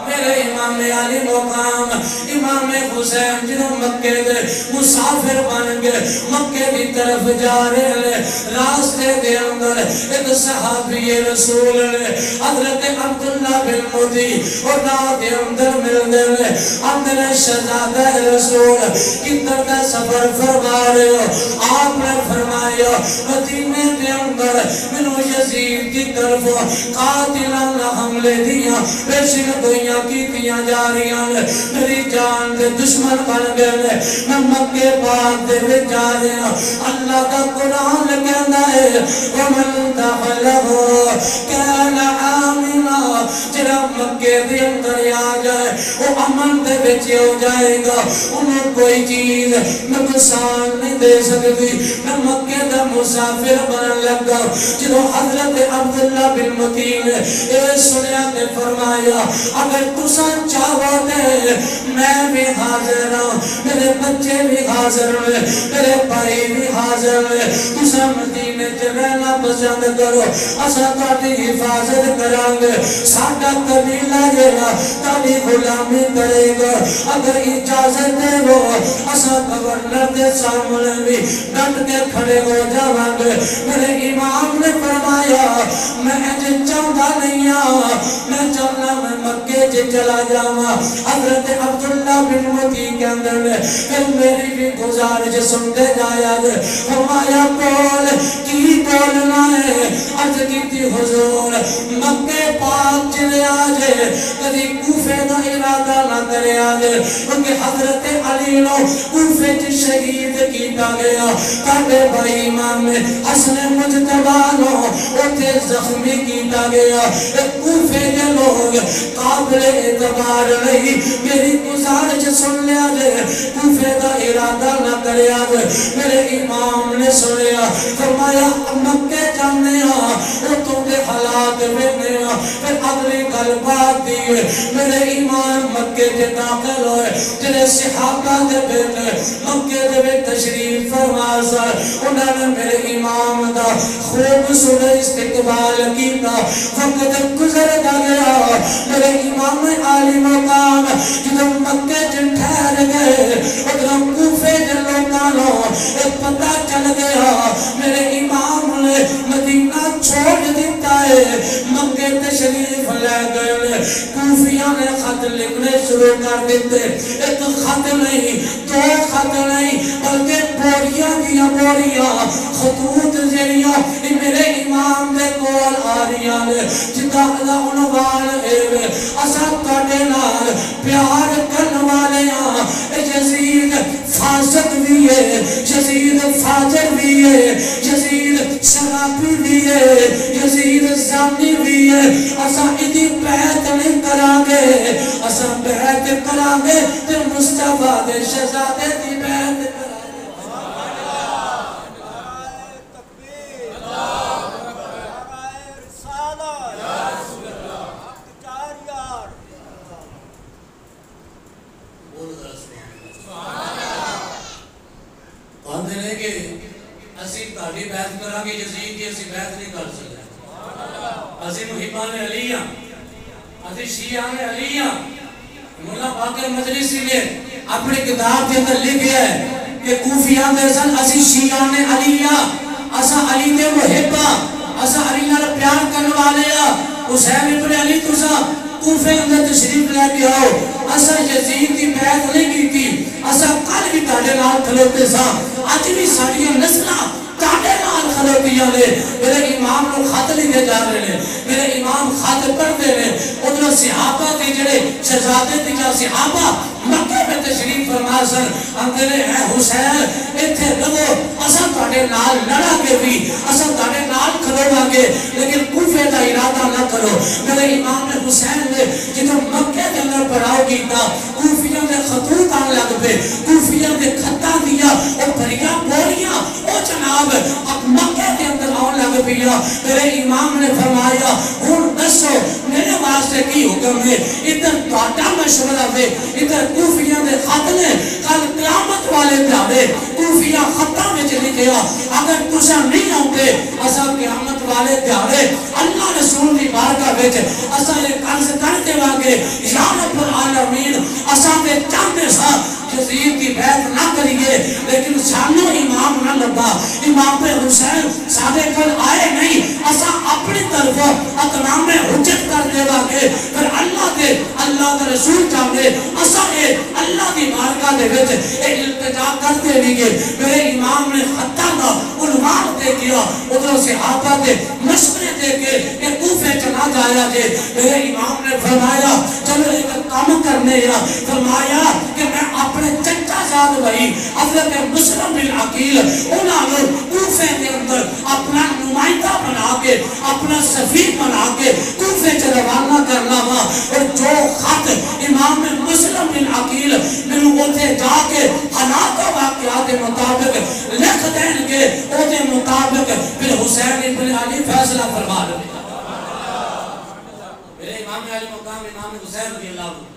میرے امام علی مقام امام حسین جنہوں مکے دے مسافر بن گئے مکے کی طرف جا رہے ہیں راستے دے اندر ایک صحابی رسول نے حضرت عبداللہ بن مدی اور راہ دے اندر مل دے اندر شہزادہ رسول کدھر کا سفر فرما رہے ہو آپ نے فرمایا مدینے دے اندر منو یزید کی طرف قاتلانہ حملے دیا پیشن گویاں کی دیا جا رہی ہیں میری جان دے دشمن بن گئے میں مکے پاک دے بھی جا رہے ہیں اللہ کا قرآن کہنا ہے وَمَنْ دَخَلَهُ كَانَ آمِنًا جرا مکے دے اندر آ جائے وہ امن دے بچے ہو جائے گا انہوں کوئی چیز نقصان نہیں دے سکتی میں مکے دا مسافر بن لگا جنہوں حضرت عبداللہ بن متین اے سنیا نے فرمایا اگر تسان چاہو دے میں بھی حاضر ہوں میرے بچے بھی حاضر ہوئے میرے بھائی بھی حاضر ہوئے تسان مدینے چ رہنا پسند کرو اسا تہاڈی حفاظت کریں گے ساڈا قبیلہ جڑا تہاڈی غلامی کرے گا اگر اجازت دے وہ اسا گورنر دے سامنے بھی ڈٹ کے کھڑے ہو جاواں گے میرے امام نے فرمایا میں چاہتا نہیں میں چاہنا میں مکے چلا جاواں حضرت عبداللہ بن متی کے اندر نے پھر میری بھی گزارش سنتے جایا دے فرمایا بول کی بولنا ہے عرض کی تھی حضور مکے پاک چلے آجے کدھی کوفے دا ارادہ نہ کرے آجے کیونکہ حضرت علی نو کوفے چ شہید کیتا گیا کاٹے بھائی امام میں حسن مجتبہ نو اوتے زخمی کیتا گیا کوفے کے لوگ قابل اعتبار نہیں میری گزارش سن لیا دے کوفے دا ارادہ نہ کریا دے میرے امام نے سنیا فرمایا مکے جانے وہ تو دے حالات میں پھر اگلی گل بات دیئے میرے امام مکے دے داخل ہوئے جنہیں صحابہ دے بیٹے مکے دے بے تشریف فرما سر انہوں نے میرے امام دا خوب سنے استقبال کیتا وقت گزر دا گیا میرے امام عالی مقام جدو مکے جن ٹھہر گئے ادھر کوفے جن لوگانوں ایک پتہ چل گیا میرے امام نے مدینہ چھوڑ دیتا دیتا ہے مکے تشریف لے گئے کوفیاں نے خط لکھنے شروع کر دیتے ایک خط نہیں دو خط نہیں بلکہ بوریاں دیا بوریاں خطوط جڑیاں میرے امام دے کول آ رہیاں نے جدا عنوان ہے اسا تواڈے نال پیار کرن والے ہاں یزید فاسق بھی ہے یزید فاجر بھی ہے یزید شرابی بھی ہے یزید زانی بھی ہے اسا ادی بیعت نہیں کران گے اسا بیعت کران گے تے مصطفیٰ دے شہزادے دی بیعت شیعان علیہ مولا باقر مجلسی نے اپنے کتاب کے اندر لکھ گیا ہے کہ کوفیان دے سن اسی شیعان علیہ اسا علی دے محبہ اسا علی نال پیار کرنے والے حسین ابن علی تسا کوفے اندر تشریف لے کے آؤ اسا یزید کی بیعت نہیں کی تھی اسا کل بھی تاڑے نال کھلوتے سا آج بھی ساڑیاں نسلہ تاڑے نال کھلوتیاں لے میرے امام لوگ خط لکھے جا رہے ہیں میرے امام خط پڑھتے ہیں ادھر صحابہ کے جڑے شہزادے تھی جا صحابہ مکہ میں تشریف فرما سن اندر اے حسین ایتھے رہو اسا تواڈے نال لڑا کے بھی اسا تواڈے نال کھلوا گے لیکن کوفے دا ارادہ نہ کرو میرے امام حسین نے جدوں مکے دے اندر پڑاؤ کیتا کوفیاں دے خطوط آن لگ پے کوفیاں دے خطاں دیا او بھریاں بوریاں او جناب اب مکے دے اندر آن لگ پیا میرے امام نے فرمایا ہن دسو میرے واسطے کی حکم ہے ادھر تواڈا مشورہ ہے ادھر کوفیاں دے خط نے کل قیامت والے دیہڑے کوفیاں خطاں وچ لکھیا اگر تساں نہیں آؤندے اساں قیامت والے دیہڑے اللہ رسول دی بارگاہ وچ اساں یہ عرض کر دیواں گے یا رب العالمین اساں تے چاہندے سا یزید کی بیعت نہ کریے لیکن سانو امام نہ لبا امام حسین سارے کل آئے نہیں اسا اپنی طرف اقنام حجت کر دیوا گے پھر اللہ کا رسول چاہتے اسا اللہ کی بارگاہ دے وچ التجا کرتے بھی گے میرے امام نے خطہ دا عنوان دے دیا ادھر صحابہ دے مشورے دے کے کہ کوفے چلا جایا جے میرے امام نے فرمایا چلو ایک کام کرنے یا فرمایا کہ میں اپنے چچا زاد بھائی حضرت مسلم بن عقیل انہوں نے کوفے کے اندر اپنا نمائندہ بنا کے اپنا سفیر بنا کے کوفے سے روانہ کرنا ہوا اور جو خط امام مسلم بن عقیل میں ہوتے جا کے حالات و واقعات مطابق لکھ دیں گے اوتے مطابق پھر حسین ابن علی فیصلہ فرما لے میرے امام علی مقام امام حسین رضی اللہ عنہ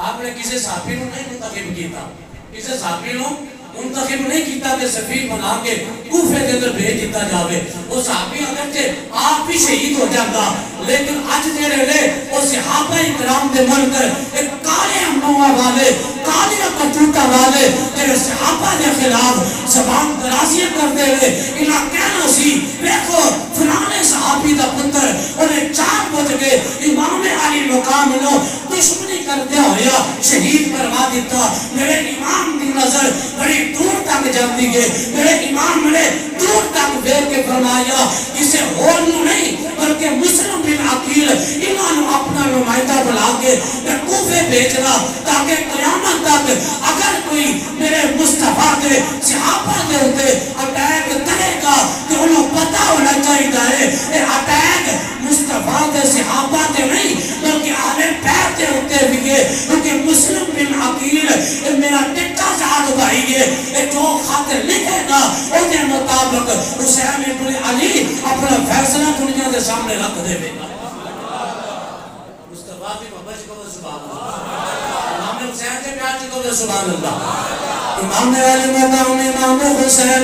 آپ نے کسی صحابی کو نہیں منتخب کیتا کسی صحابی کو منتخب نہیں کیتا کہ سفیر بنا کے کوفے کے اندر بھیج دیتا جاوے وہ صحابی اگرچہ آپ بھی شہید ہو جاتا لیکن آج جڑے لے وہ صحابہ اکرام دے من کر ایک کالے امنوہ والے کالے کچوٹا والے جڑے صحابہ دے خلاف زبان درازیاں کر دے لے انہاں کہنا سی دیکھو فلانے صحابی دا پتر انہیں 4 بج گئے امام علی مقام نو دشمنی کر دیا ہویا شہید کروا دیتا میرے امام دی نظر بڑی دور تک جاتی ہے میرے امام نے دور تک دیکھ کے فرمایا اسے ہون نہیں بلکہ مسلم بن عقیل انہوں نے اپنا نمائندہ بلا کے کوفے بھیجنا تاکہ قیامت تک اگر کوئی میرے مصطفیٰ کے صحابہ کے ہوتے اٹیک کرے گا تو انہوں پتہ ہونا چاہیے ہے اٹیک مصطفیٰ کے صحابہ کے نہیں بلکہ آنے پیر کے ہوتے بھی ہے کیونکہ مسلم بن عقیل میرا ٹکا زاد بھائی ہے جو خط لکھے گا انہیں مطابق حسین ابن علی اپنا فیصلہ دنیا کے سامنے رکھ دے گا مصطفیٰ کی محبت کو سبحان اللہ امام حسین سے پیار کو سبحان اللہ امام علی مقام امام حسین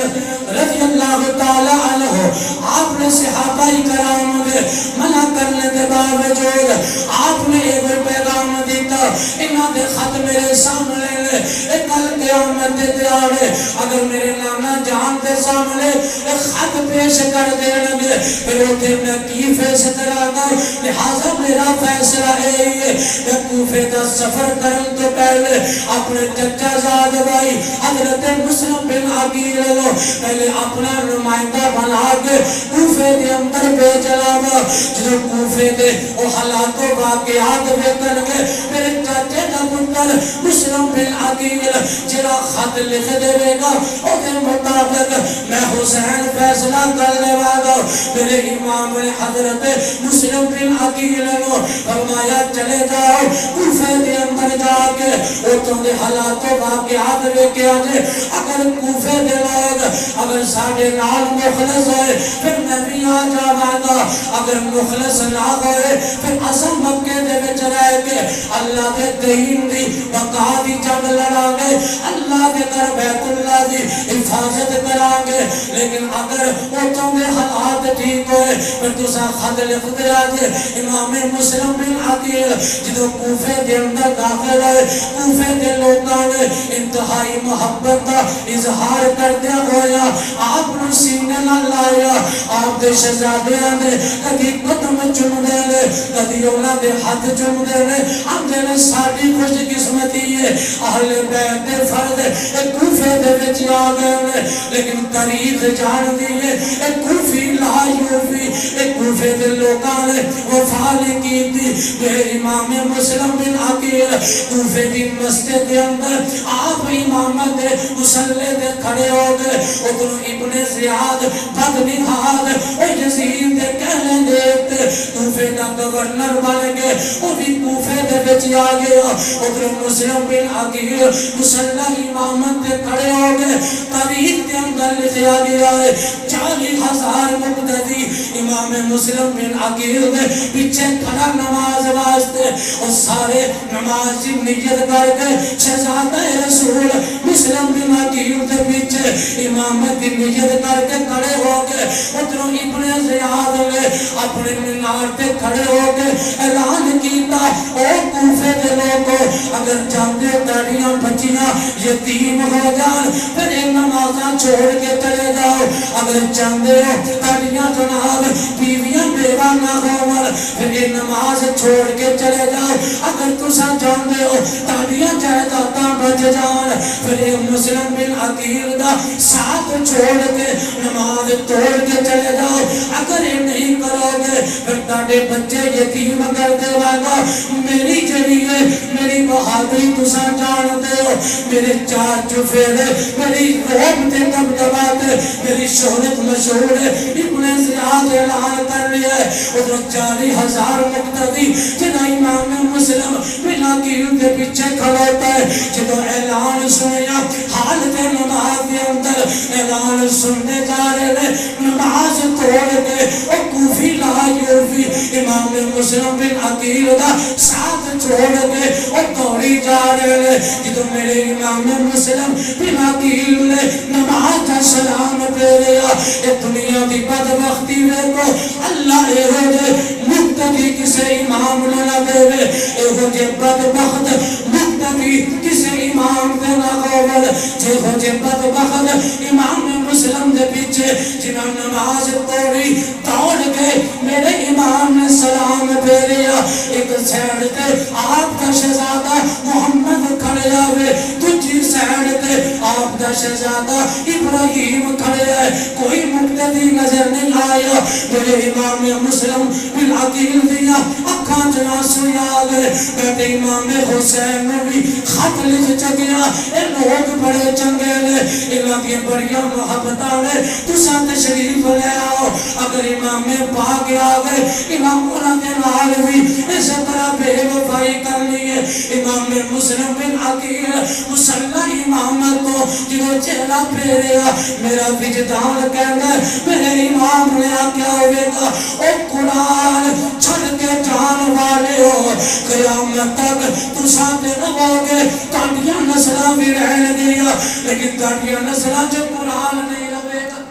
رضی اللہ تعالی عنہ آپ نے صحابہ کرام دے منع کرنے کے باوجود آپ نے ایک پیغام دیتا انہاں دے خط میرے سامنے لے ایک کل قیامت دے آنے اگر میرے نانا جان دے سامنے ایک خط پیش کر دینے پھر ہوتے میں کی فیصلہ گا لہذا میرا فیصلہ ہے میں کوفے دا سفر کرن تو پہلے اپنے چچا زاد بھائی حضرت مسلم بن عقیل لو پہلے اپنا نمائندہ بنا کے کوفے دے اندر بھیجنا گا جو کوفے دے وہ حالات و واقعات بکر کے میرے چچے دا پتر مسلم بن عقیل جرا خط لکھ دے گا او دے مطابق میں حسین فیصلہ کرنے والا میرے امام نے حضرت مسلم بن عقیل کو فرمایا چلے جاؤ کوفے دے اندر جا کے او تم دے حالات و واقعات لکھے آجے اگر کوفے دے لوگ اگر ساڑھے نال مخلص ہوئے پھر میں بھی آ جاواں اگر مخلص نہ ہوئے پھر اسم مکے دے وچ رہ کے اللہ دے دین دی بقا دی جنگ لڑا گے اللہ دے کر بیت اللہ دی حفاظت کرا گے لیکن اگر وہ تم دے حالات ٹھیک ہوئے پھر تسا خط لکھ دے آجے امام مسلم بن عقیل جدو کوفے دے اندر داخل ہوئے کوفے دے لوگاں نے انتہائی محبت کا اظہار کر دیا ہویا آپ نے سینے نہ لایا آپ دے شہزادیاں نے کدی قدم چم دے لے کدی اونا دے ہاتھ چم دے لے ہم دے لے ساڑی خوش قسمتی ہے اہل بیت دے فرد ایک کوفے دے وچ آ گئے لیکن تاریخ جان دیئے ایک کوفی لا یوفی ایک کوفے دے لوگاں نے وفال کی تھی میرے امام مسلم بن عقیل کوفے دی مسجد دے اندر آپ امامت دے مسلح دے کھڑے ہو گئے ادھر ابن زیاد بد نہاد او یزید دے کہنے دیتے کوفے دا گورنر بن گئے وہ بھی کوفے دے بچ آ گیا ادھر مسلم بن عقیل مسلح امامت دے کھڑے ہو گئے تاریخ دے اندر لکھیا گیا ہے 40,000 مقتدی امام مسلم بن عقیل دے پیچھے کھڑا نماز واسطے اور سارے نماز کی نیت کر کے شہزادہ رسول مسلم بن عقیل دے پیچھے امامت کی نیت کر کے کھڑے ہو گئے ادھروں ابن زیاد نے اپنے مینار پہ کھڑے ہو گئے اعلان کیتا او کوفے دے لوگوں اگر چاہتے تاڑیاں بچیاں یتیم ہو جان پھر ایک نمازاں چھوڑ کے چلے جاؤ اگر چاہتے ہو تاڑیاں جناب بیویاں بیوہ نہ ہو پھر ایک نماز چھوڑ کے چلے جاؤ اگر تسا جاندے ہو تاڑیاں جائداداں بچ جان پھر ایک مسلم بن عقیل دا ساتھ چھوڑ کے نماز توڑ کے چلے جاؤ اگر یہ نہیں کرو گے پھر تاڑے بچے یتیم کر دے والا میری جڑی ہے میری بہادری تسا جان دے ہو میرے چار چفیرے میری روب دے دبدباتے میری شہرت مشہور ہے ابن زیاد اعلان کر لیا ہے ادھر 40,000 مقتدی جنہ امام مسلم بن عقیل کے پیچھے کھڑوتا ہے جدو اعلان سنیا حالت نماز کے اندر اعلان سننے جا رہے نماز توڑ کے اور کوفی لا یوفی امام مسلم بن عقیل دا ساتھ چھوڑ کے اور دوڑی جا رہے جدو میرے امام مسلم بن عقیل نے نماز کا سلام پہ رہا یہ دنیا کی بدبختی میں کو اللہ اے ہو جے مقتدی کسے امام نہ دے اے ہو جے بدبخت مقتدی کسے امام دے نہ قوبل جے ہو جے بدبخت امام مسلم دے پیچھے جنہاں نماز توڑی دوڑ کے میرے امام نے سلام پہ رہا ایک سیڑ تے آپ کا شہزادہ محمد کھڑے آوے تجھی سیڑ تے آپ کا شہزادہ ابراہیم کھڑے آئے کوئی مقتدی نظر نہیں آیا میرے امام مسلم بن عقیل دیا اکھاں جنا سویا آگئے بیٹے امام حسین نے بھی خط لکھ چکیا اے لوگ بڑے چنگے لے انہاں کی بڑیاں محبتاں نے تو ساتھ شریف لے آؤ اگر امام پاک آگئے امام انہاں کے نال بھی اس طرح بے وفائی کر لیے امام مسلم بن عقیل مسلح امامت کو جنہوں چہرہ پھیریا میرا وجدان کہنا ہے میرے امام نے آکیا ہوئے گا او قرآن چھڑ کے جان والے ہو قیامت تک تو ساتھ رہو گے تاڑیاں نسلہ بھی رہنے دیا لیکن تاڑیاں نسلہ جو قرآن نہیں رہے گا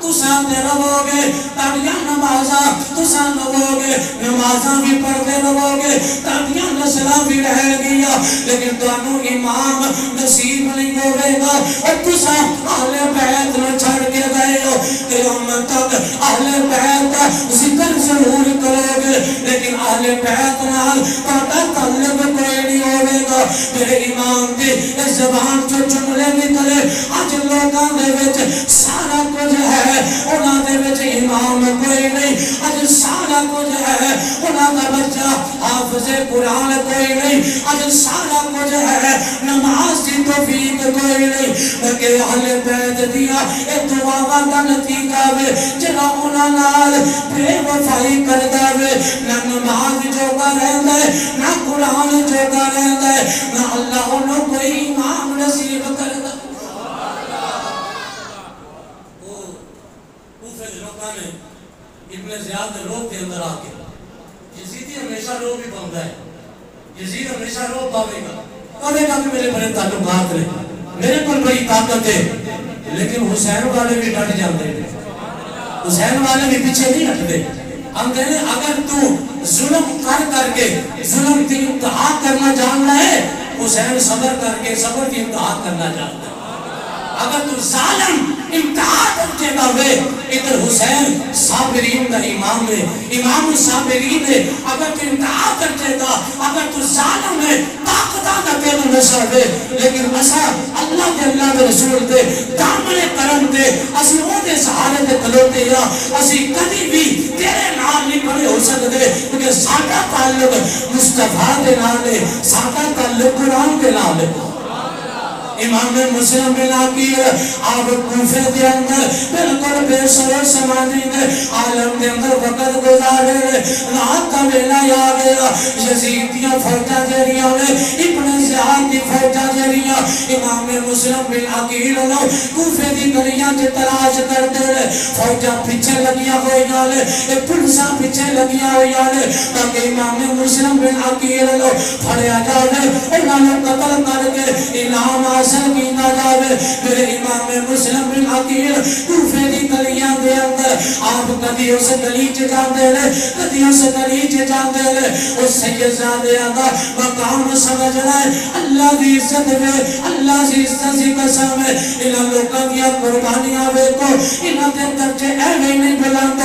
تو ساتھ رہو گے تاڑیاں نمازہ تو ساتھ رہو گے نمازاں بھی پڑھتے رہو گے تاکہ نسلہ بھی رہ گیا لیکن تانوں امام نصیب نہیں ہوئے گا اور تسا اہل بیت نہ چھڑ کے گئے ہو قیامت تک اہل بیت ذکر ضرور کرو گے لیکن اہل بیت نال تاکہ تعلق کوئی نہیں ہوئے گا میرے امام دی اس زبان جو جملے نکلے آج لوگاں دے وچ سارا کچھ ہے انہاں دے وچ امام کوئی نہیں آج سارا کچھ ہے انہاں دا بچہ حافظ قرآن کوئی نہیں آج سارا کچھ ہے نماز کی توفیق کوئی نہیں کہ اہل بیت دیا ایک دعاواں دا نتیجہ وے جڑا انہاں نال بے وفائی کردا وے نہ نماز جوگا رہندا ہے نہ قرآن جوگا رہندا ہے نہ اللہ انہوں کوئی امام نصیب کردا ابن زیاد روح کے اندر آ کے یزیدی ہمیشہ روح بھی پاؤں ہے یزید ہمیشہ روح پاوے گا کہے گا کہ میرے بڑے تعلقات رہے میرے پر بڑی طاقت ہے لیکن حسین والے بھی ڈٹ جاندے حسین والے بھی پیچھے نہیں ہٹتے ہم کہنے اگر تو ظلم کر کے ظلم کی انتہا کرنا جاننا ہے حسین صبر کر کے صبر کی انتہا کرنا جاننا ہے اگر تو ظالم انتہا کرتے گا ہوئے ادھر حسین صابرین کا امام ہے امام صابرین ہے اگر تو انتہا کرتے گا اگر تو ظالم ہے طاقتہ کا تیرے نشہ ہے لیکن اسا اللہ کے اللہ کے رسول دے دامن کرم دے اسی وہ دے سہارے دے کلوتے یا اسی کدی بھی تیرے نام نہیں بڑے ہو سکتے کیونکہ ساکہ تعلق مصطفیٰ دے نام ہے ساکہ تعلق قرآن کے نام ہے امام مسلم بن عقیل آپ کوفے دے اندر بلکل بے سر و سمانی دے عالم دے اندر وقت گزارے رات کا ویلا یا گیا یزیدیاں فوجہ جریاں نے ابن زیاد دی فوجہ جریاں امام مسلم بن عقیل کوفے دی گلیاں جے تلاش کرتے رہے فوجہ پیچھے لگیا ہوئی جالے پلساں پیچھے لگیا ہوئی جالے تاکہ امام مسلم بن عقیل پھڑیا جالے انہوں نے قتل کر کے انعام حاصل کینا جاوے میرے امام مسلم بن عقیل کوفے دی گلیاں دے اندر آپ کدی اس گلی چ جاندے لے کدی اس گلی چ جاندے لے اس سید زادے دا مقام سمجھ رہے اللہ دی عزت میں اللہ دی عزت دی قسم ہے انہاں لوکاں دی قربانیاں ویکھو انہاں دے درجے ایویں نہیں بلند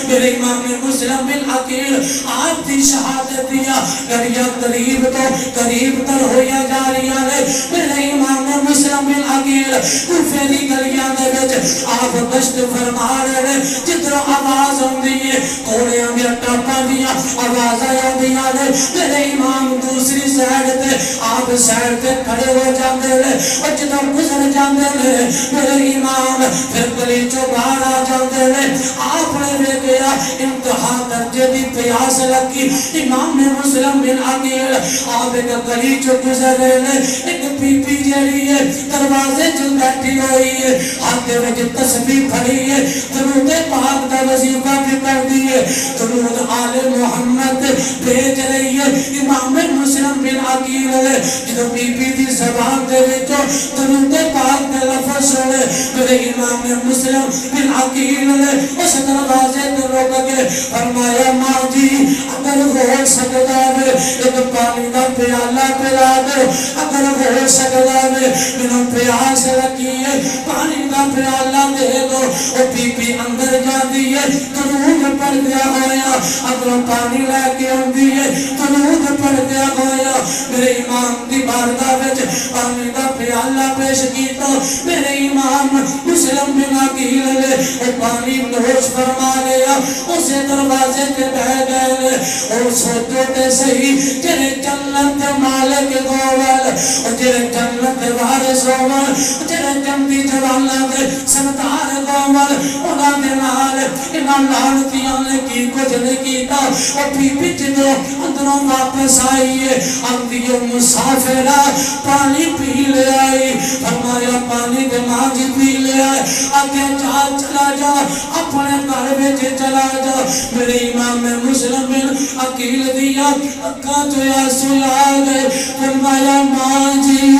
میرے امام مسلم بن عقیل آپ دی شہادت دیا گلیاں قریب تو قریب تر ہویا جا رہی ہیں میرے امام مسلم بن عقیل کوفے دی گلیاں دے وچ آپ گشت فرما رہے جدھر آواز ہوندی ہے گھوڑیاں دی ٹاپاں دیاں آوازاں ہوندیاں نے میرے امام دوسری سائیڈ تے آپ سائیڈ تے کھڑے ہو جاندے نے اور جدھر گزر جاندے نے میرے امام پھر گلی چوں باہر آ جاندے نے آپ نے ویکھیا انتہا درجے دی پیاس لگی امام مسلم بن عقیل آپ ایک گلی چوں گزر رہے نے ایک بی بی جیڑی ہے دروازے چ بیٹھی ہوئی ہے ہاتھ وچ تسبیح پھڑی ہے درود پاک دا وظیفہ بھی کردی ہے درود آل محمد بھیج رہی ہے امام مسلم بن عقیل جدو بی بی دی زبان دے وچوں درود پاک دے لفظ سنے میرے امام مسلم بن عقیل اس دروازے تے روک کے فرمایا ماں جی اگر ہو سکتا ہے ایک پانی دا پیالہ پلا دو اگر ہو سکتا ہے میں پیاس لگی ہے پانی کا پیالہ دے دو اور بی بی اندر جاندی ہے درود پڑھ دیا ہویا اگر پانی لے کے آندی ہے درود پڑھ دیا ہویا میرے امام دی بارگاہ وچ پانی کا پیالہ پیش کیتا میرے امام مسلم بن عقیل نے اور پانی نوش فرما لیا اسے دروازے تے بہ گئے اور سوچو تے صحیح جڑے جنت دے مالک گوال اور جڑے جنت دے وارث گوال جڑے جنتی جوانا دے سردار گوال انہاں دے نال انہاں لعنتیاں نے کی کچھ نہیں کیتا اور بی بی جدو اندروں واپس آئی ہے اندیو مسافرہ پانی پی لے آئی فرمایا پانی دے مانجی پی لے آئے آگے جا چلا جا اپنے گھر وچ چلا جا میرے امام مسلم بن عقیل دیا اکا جو آنسو آ گئے فرمایا ماں جی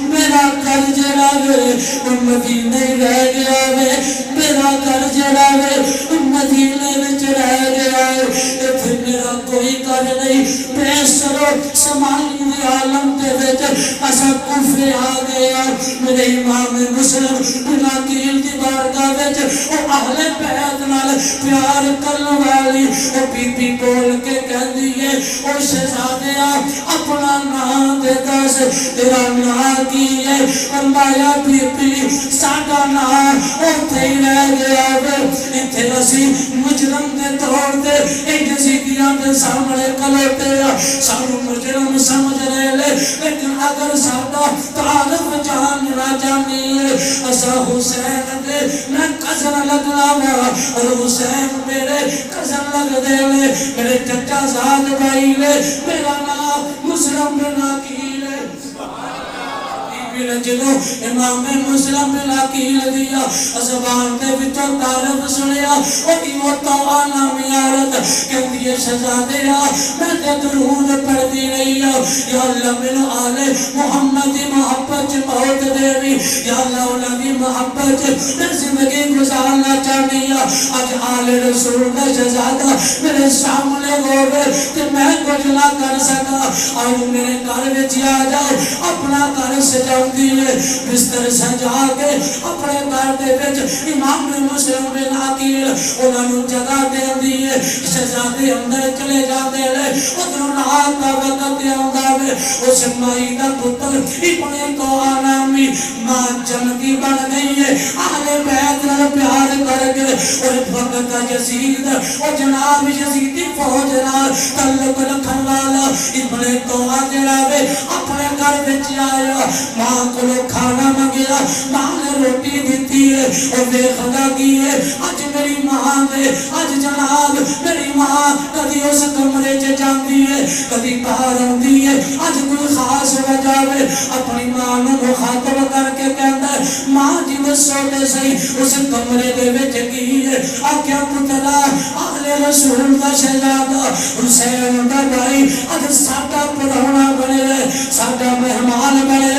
میرا گھر جڑا وے مدینے رہ گیا وے میرا گھر جڑا وے مدینے وچ رہ گیا ہے پھر میرا میرے نہیں پیسرو سمالی دی عالم دے ویچ اسا کفر آ گیا میرے امام مسلم بن عقیل دی بارگاہ ویچ او اہل بیت نال پیار کرن والی او بی بی بول کے کہن دیئے او شہزادیا اپنا نام دے دس تیرا نام کی ہے فرمایا بی بی ساڈا نام اوتھے ہی رہ گیا اتھے اسی مجرم دے توڑ دے ایک جزیدیاں دے سامنے کلوتے سارو مجرم سمجھ رہے لے لیکن اگر ساڈا تعارف جاننا جانی ہے اسا حسین دے میں کزن لگنا وا اور حسین میرے کزن لگ دے لے میرے چچا زاد بھائی لے میرا نام مسلم بن عقیل ہے جنو امام مسلم بن عقیل دیا زبان دے وچوں تعارف سنیا او ایو توانا میارت کہندی ہے شہزادیا میں تے درود پڑھدی رہی یا اللہ من آل محمد محبت موت دیوی یا اللہ انہاں دی محبت میں زندگی گزارنا چاہنی اج آل رسول دا شہزادہ میرے سامنے ہوے تے میں کچھ نہ کر سکا آج میرے گھر وچ آ جاؤ اپنا گھر سجاؤ بستر سجا کے اپنے گھر دے وچ امام مسلم بن عقیل انہاں نوں جگہ دے دیے شہزادے اندر چلے جاندے لے ادھروں رات دا وقت آندا وے اس مائی دا پتر اپنے تو نامی ماں جنتی بن گئی ہے اہل بیت نال پیار کر کے اور وقت یزید اور جناب یزیدی فوج نال تعلق رکھن والا ابن تو جڑا وے اپنے گھر وچ آیا ماں کو کھانا مانگیا ماں نے روٹی دیتی ہے اور دیکھنا کی ہے آج میری ماں دے آج جناب میری ماں کدی اس کمرے چ جاندی ہے کدی باہر آندی ہے آج کوئی خاص وجہ ہے اپنی ماں نوں مخاطب کر کے کہندا ہے ماں جی دسو تے صحیح اس کمرے دے وچ کی ہے آکھیا پترا اہل رسول دا شہزادہ حسین دا بھائی اج ساڈا پڑھاونا بنے ساڈا مہمان بنے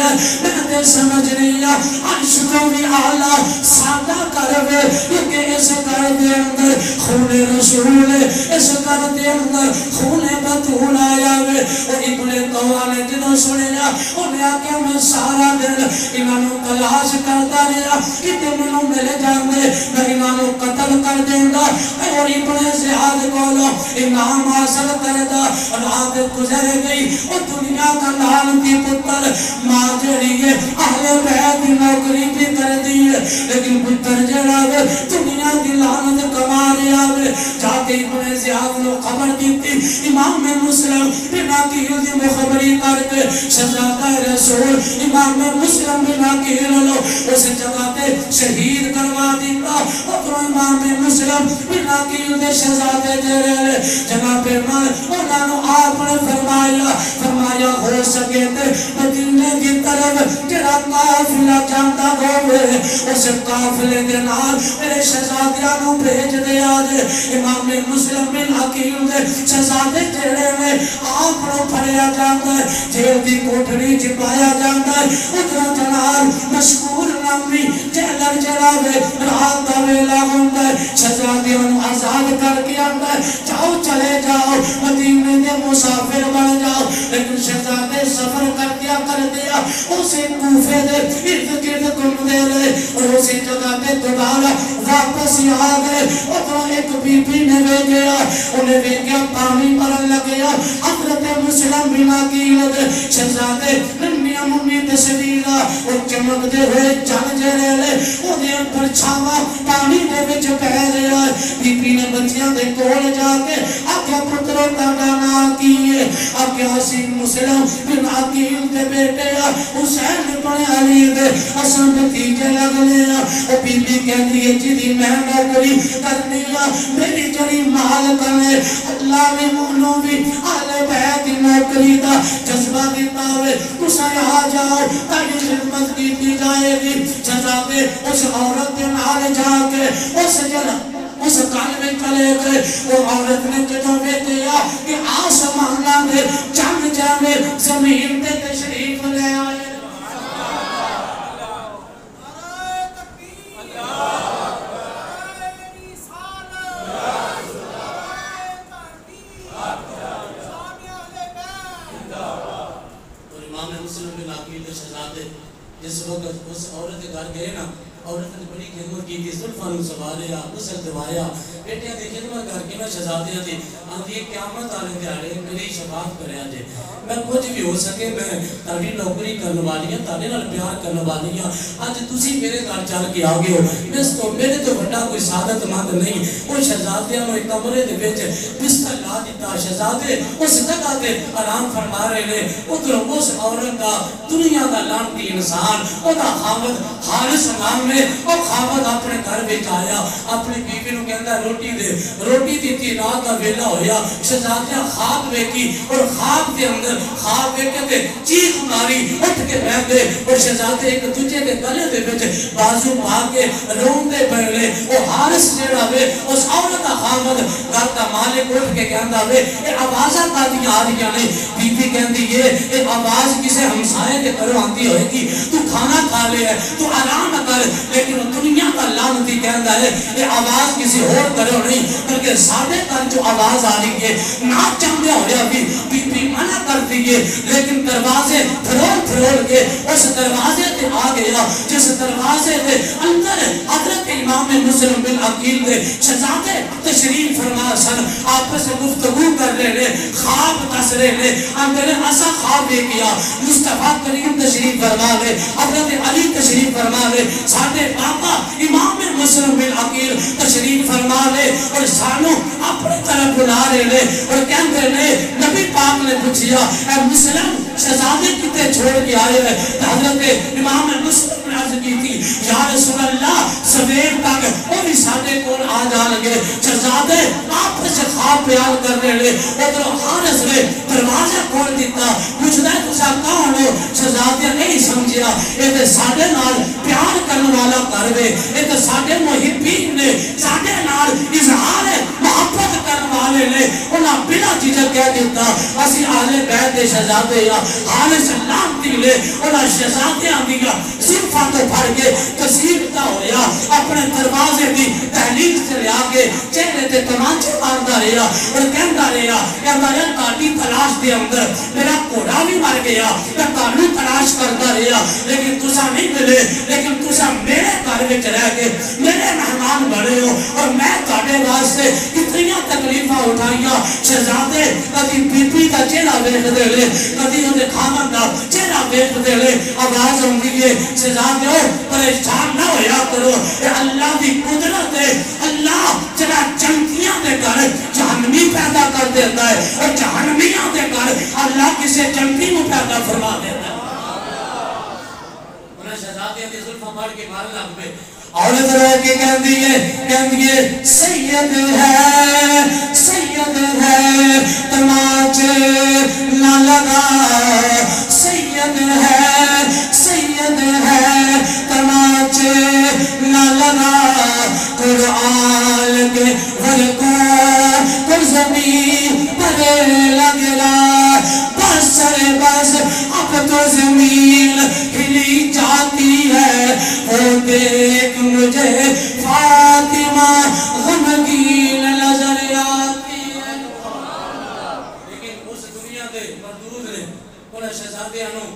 میں سمجھ نہیں عرش کو بھی اعلیٰ سادہ کروے کیونکہ اس گھر دے اندر خون رسول ہے اس گھر دے اندر خون بطول آیا وے اور ابن طوع نے جنہوں سنیا انہیں آکے میں سارا دن انہوں تلاش کرتا رہا کتے منوں ملے جاندے میں انہوں قتل کر دیں گا اور ابن زیاد بولو انہوں حاصل کردہ رات گزر گئی اور دنیا کا لعنتی پتر ماں جڑی ہے اہل بیت نوکری بھی کر دی ہے لیکن پتر جڑا ہے دنیا دی لعنت کما رہا ہے جا کے ابن زیاد نے خبر دیتی امام مسلم بن عقیل دی مخبری کر کے شہزادہ رسول امام مسلم بن عقیل لو اس جگہ تے شہید کروا دیتا اور امام مسلم بن عقیل دے شہزادے جڑے جناب مال انہاں نوں آپ نے فرمایا ہو سکے تے مدینے کی طرف جڑا قافلہ جاندا ہوے اس قافلے دے نال میرے شہزادیاں نوں بھیج دے آج امام مسلم بن عقیل دے شہزادے جڑے نے آپ نوں پھڑیا جاندا ہے جیل دی کوٹھڑی چ پایا جاندا ہے ادھر جناب مشکور نامی جیلر جڑا وے رات دا ویلا ہوندا ہے شہزادیاں نوں آزاد کر کے آندا ہے جاؤ چلے جاؤ مدینے دے مسافر بن جاؤ لیکن شہزادے سفر کر دیا اسے کوفے دے ارد گرد گھوم دے رہے اور اسی جگہ پہ دوبارہ واپس آ گئے اور ایک بی بی نے لے گیا انہیں لے گیا پانی بھرن لگیا حضرت مسلم بن عقیل دے شہزادے ننیا ممی تصویرہ اور چمک دے ہوئے چل جے رہے انہیں پرچھاوا پانی دے وچ بہ رہا ہے بی بی نے بچیاں دے کول جا کے آکھیا پترو تاڈا نام کی ہے آکھیا حسین مسلم بن عقیل دے بیٹے حسین بن علی دے اساں بھتیجے لگنے او بی بی کہندی ہے جی میں نوکری کرنی میری جڑی مال کرے اللہ نے مونوں بھی اہل بیت نوکری دا جذبہ دیتا ہوئے تساں آ جاؤ تاکہ خدمت کی جائے گی شہزادے اس عورت دے نال جا کے اس کال میں چلے گئے وہ عورت نے جدوں دیکھا کہ آسمان دے چند جاوے زمین تے تشریف لے آئے جس وقت اس عورت کے گھر گئے نا عورت نے بڑی خدمت کی تھی زلفاں نوں سواریا غسل دوایا بیٹیاں دی خدمت کر کے میں شہزادیاں دی آندھی قیامت والے دیہاڑے میری شفاعت کریا جے میں کچھ بھی ہو سکے میں تہاڈی نوکری کرنے والی ہاں تہاڈے نال پیار کرنے والی ہاں اج تسی میرے گھر چل کے آ گئے ہو اس تو میرے تو بڑا کوئی سعادت مند نہیں وہ شہزادیاں نوں ایک کمرے دے وچ بستر لا دتا شہزادے اس جگہ تے آرام فرما رہے نے ادھر اس عورت دا دنیا دا لعنتی انسان او دا خاوند حارث نام میں او خاوند اپنے گھر وچ آیا اپنی بیوی نوں کہندا روٹی دے روٹی دتی رات دا ویلا ہویا شہزادیاں خواب ویکھی اور خواب دے اندر خواب ویکھ کے چیخ ماری اٹھ کے بیٹھ گئے اور شہزادے ایک دوجے کے گلے دے وچ بازو پا کے روندے پئے او حارث جیڑا وے اس عورت دا خاوند گھر دا مالک اٹھ کے کہندا وے اے آوازاں کادیاں آ رہیاں نے بیوی کہندی اے آواز کسے ہمسائے دے گھروں آندی ہوئے گی تو کھانا کھا لے ہے تو آرام کر لیکن دنیا کا لعنتی کہندا ہے یہ آواز کسی اور گھروں نہیں بلکہ ساڈے گھر جو آواز آ رہی ہے نہ چاہندے ہویا بھی بی منع کر دیے لیکن دروازے پھرول کے اس دروازے تے آ گیا جس دروازے دے اندر حضرت امام مسلم بن عقیل دے شہزادے تشریف فرما سن آپس میں گفتگو کر رہے خواب دس رہے اندر ایسا خواب دے کیا مصطفیٰ کریم تشریف فرما لے حضرت علی تشریف فرما لے ساڈے پاپا امام مسلم بن عقیل تشریف فرما لے اور سانو اپنے طرف بلا رہے اور کہندے نے نبی پاک نے پوچھیا اے مسلم شہزادے کتے چھوڑ کے آئے ہیں حضرت امام مسلم نے عرض کی تھی یا رسول اللہ سویر تک وہ بھی ساڈے کول آ جان گے شہزادے آپ سے خواب بیان کر رہے ادھر حارث نے دروازہ کھول دیتا پوچھدا ہے تساں کون ہو شہزادے نہیں سمجھیا اے تے ساڈے نال پیار کرنے والا کر وے اے تے ساڈے محبین نے ساڈے نال اظہار محبت کرنے والے نے انہاں بلا جھجک کہہ دیتا اسی اہل بیت دے شہزادے یا حارث لعنتی لے انہاں شہزادیاں دیا صرفاں تو پھڑ کے کسیبتا ہویا اپنے دروازے دی دہلیز سے لے آگے چہرے تے تمانچے ماردا رہیا اور کہندا رہیا یا تاڑی تلاش دے اندر میرا کوڑا بھی مر گیا میں تانوں تلاش کرتا رہیا لیکن تساں نہیں ملے لیکن تساں میرے گھر وچ رہ کے میرے مہمان بنے ہو اور میں تہاڈے واسطے کتنیاں تکلیفاں اٹھائیاں شہزادے کدی بی بی دا چہرہ ویکھ دے لے کدی اودے خاوند دا چہرہ ویکھ دے لے آواز ہوندی ہے شہزادے پریشان نہ ہویا کرو اے اللہ دی قدرت ہے اللہ جڑا جنتیاں دے گھر جہنمی پیدا کر دیتا ہے اور جہنمیاں دے گھر اللہ کسے جنتی کو پیدا فرما دیتا ہے انہیں شہزادیاں دی ظلفہ مار کے مارے لگ پہ عورت رہ کے کہندی ہے سید ہے تماچے نہ لگا سید ہے تماچے نہ لگا قرآن کے ورکوں کو زمین پر لگلا بس اب تو زمین ہلی جاتی ہے وہ دیکھ مجھے فاطمہ غمگین نظر آتی ہے لیکن اس دنیا دے مردود نے انہیں شہزادیاں نوں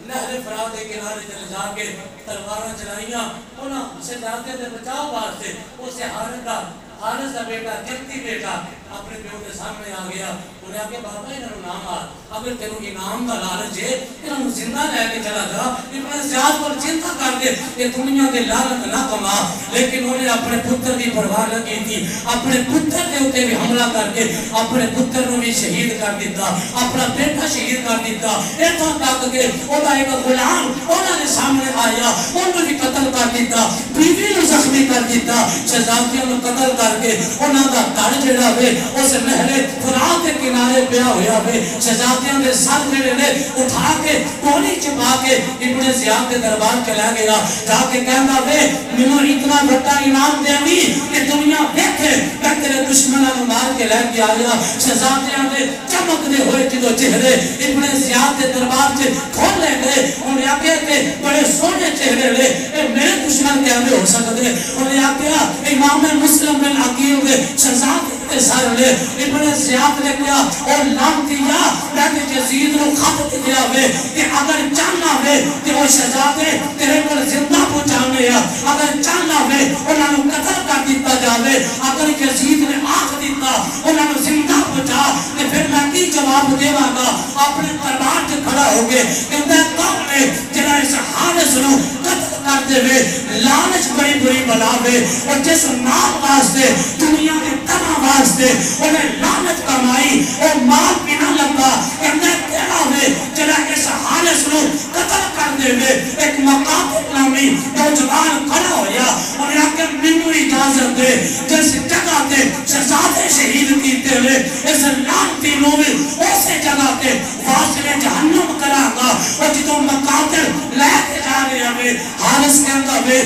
نہر فرات کے کنارے چلے جا کے تلواراں چلائیاں انہیں شہزادے دے بچاؤ واسطے اسے حارث دا بیٹا جنتی بیٹا اپنے پیو کے سامنے آ گیا انہیں آگے بابا انہوں نام اگر تیروں انعام دا لالچ ہے انہوں زندہ رہ کے چلا جا ابن زیاد پر چنتا کر دے کہ دنیا دے لالت نہ کما لیکن انہیں اپنے پتر دی پرواہ نہ کی تھی اپنے پتر دے ہوتے بھی حملہ کر کے اپنے پتر نو بھی شہید کر دیتا اپنا بیٹا شہید کر دیتا ایتھاں تک کہ اودا ایک غلام انہوں نے سامنے آیا انہوں بھی قتل کر دیتا بیوی نو زخمی کر دیتا شہزادیاں نو قتل کر کے انہوں دا گھر جڑا ہوئے اس نہر فرات کے کنارے پیا ہویا ہوئے شہزادیاں دے سر جڑے نے اٹھا کے کولی چپا کے ابن زیاد کے دربار چلا گیا جا کے کہندا وے مینوں اتنا بڑا انعام دیوی کہ دنیا دیکھے میں تیرے دشمناں نوں مار کے لے کے آیا شہزادیاں دے چمکدے ہوئے جدوں چہرے ابن زیاد کے دربار سے کھول لے گئے انہیں آگے کہ بڑے سونے چہرے لے اے میرے دشمن کیسے ہو سکتے انہیں آگے امام مسلم بن عقیل دے شہزادے تے سر لے ابن زیاد نے کیا اور لانتیا میں تے یزید نو خط دیا وے کہ اگر چاہنا وے کہ وہ شہزادے تیرے کو زندہ پہنچانے یا اگر چاہنا وے انہاں نو قتل کر دیتا جاوے اگر یزید نے آخ دیتا انہاں نو زندہ پہنچا کہ پھر میں کی جواب دیواں گا اپنے دربار تے کھڑا ہو گئے کہندا کون ہے جڑا اس حارث نو قتل کر دے وے لعنت بڑی بری بلا وے اور جس مال واسطے دنیا کے تمام واسطے انہیں لعنت کمائی اور مال بھی نہ لگا کہندا کیڑا وے جڑا اس حارث نو قتل کر دے وے ایک مقاتل نامی نوجوان کھڑا ہویا اور آ کے مینوں اجازت دے جس جگہ تے شہزادے شہید کیتے ہوئے اس لعنتی نو بھی اسی جگہ تے واصل جہنم کراں گا اور جدوں مقاتل لے کے جا رہے ہیں حارث کہندا وے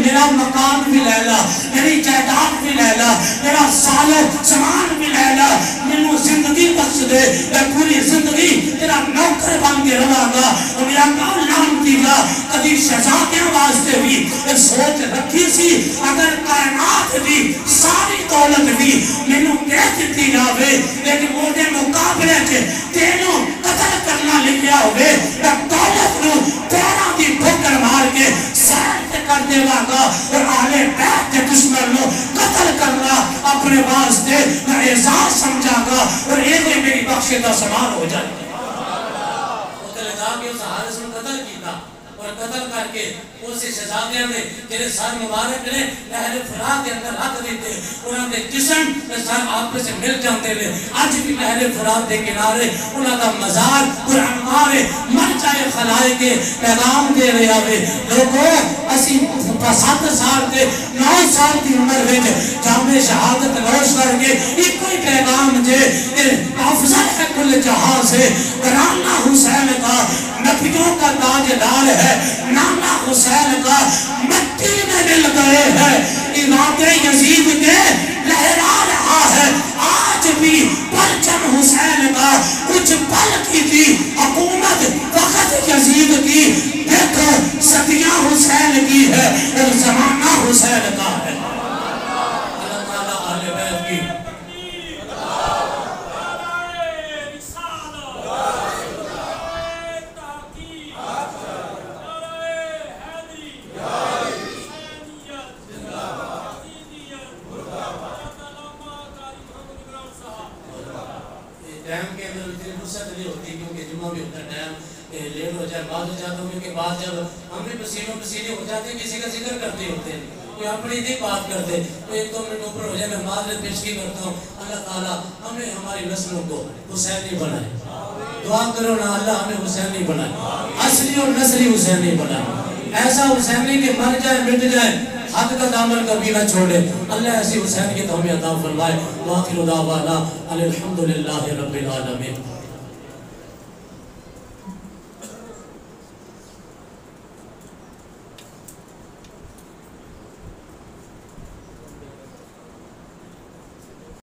میرا مکان بھی لے لا میری جائیداد بھی لے لا میرا سالے سامان بھی لے لا مینوں زندگی بخش دے میں پوری زندگی تیرا نوکر بن کے رہاں گا اور میرا کام لعنتی گا کبھی شہزادیاں واسطے بھی سوچ رکھی سی اگر کائنات بھی ساری دولت بھی مینوں دے دتی جاوے لیکن وہ دے مقابلے چ تینوں قتل کرنا لکھیا ہوئے میں دولت نو پیراں دی ٹھوکر مار کے سائٹ کر دیواں گا اور اہل بیت کے دشمن نو قتل کرنا اپنے واسطے میں اعزاز سمجھا گا اور یہ میری بخشے کا سامان ہو جائے وہ تے لگا کے اس حارث نو قتل کیتا اور قتل کر کے اس شہزادے نے تیرے سر مبارک نے اہل فرات کے اندر رکھ دیتے انہاں دے جسم تے سر آپس سے مل جاندے نے اج بھی اہل فرات دے کنارے انہاں دا مزار قرآن مارے مر جائے خلائق کے پیغام دے رہا وے لوگوں اسی 7 سال تے 9 سال کی عمر وچ جامع شہادت نوش کر کے ایک کوئی پیغام جے افضل ہے کل جہاں سے گرانا حسین کا نبیوں کا تاجدار ہے نانا حسین کا مٹی میں مل گئے ہیں ارادے یزید کے لہرا رہا ہے آج بھی پرچم حسین کا کچھ پل کی تھی حکومت وقت یزید کی دیکھو صدیاں حسین کی ہے اور زمانہ حسین کا ہے اللہ تعالیٰ اہل بیت کی ٹائم کے اندر اتنی فرصت نہیں ہوتی کیونکہ جمعہ بھی ہوتا ٹائم لیٹ ہو جائے بعد ہو جاتا ہوں کیونکہ بعد جب ہم بھی پسینے ہو جاتے ہیں کسی کا ذکر کرتے ہوتے ہیں کوئی اپنی نہیں بات کرتے کوئی ایک دو منٹ اوپر ہو جائے میں معذرت پیش کی کرتا ہوں اللہ تعالیٰ ہمیں ہماری نسلوں کو حسینی بنائے دعا کرو نا اللہ ہمیں حسینی بنائے اصلی اور نسلی حسینی بنائے ایسا حسینی کہ مر جائے مٹ جائے حد کا دامن کبھی نہ چھوڑے اللہ ایسی حسین کی تو ہمیں عطا فرمائے وآخر دعوانا الحمدللہ رب العالمین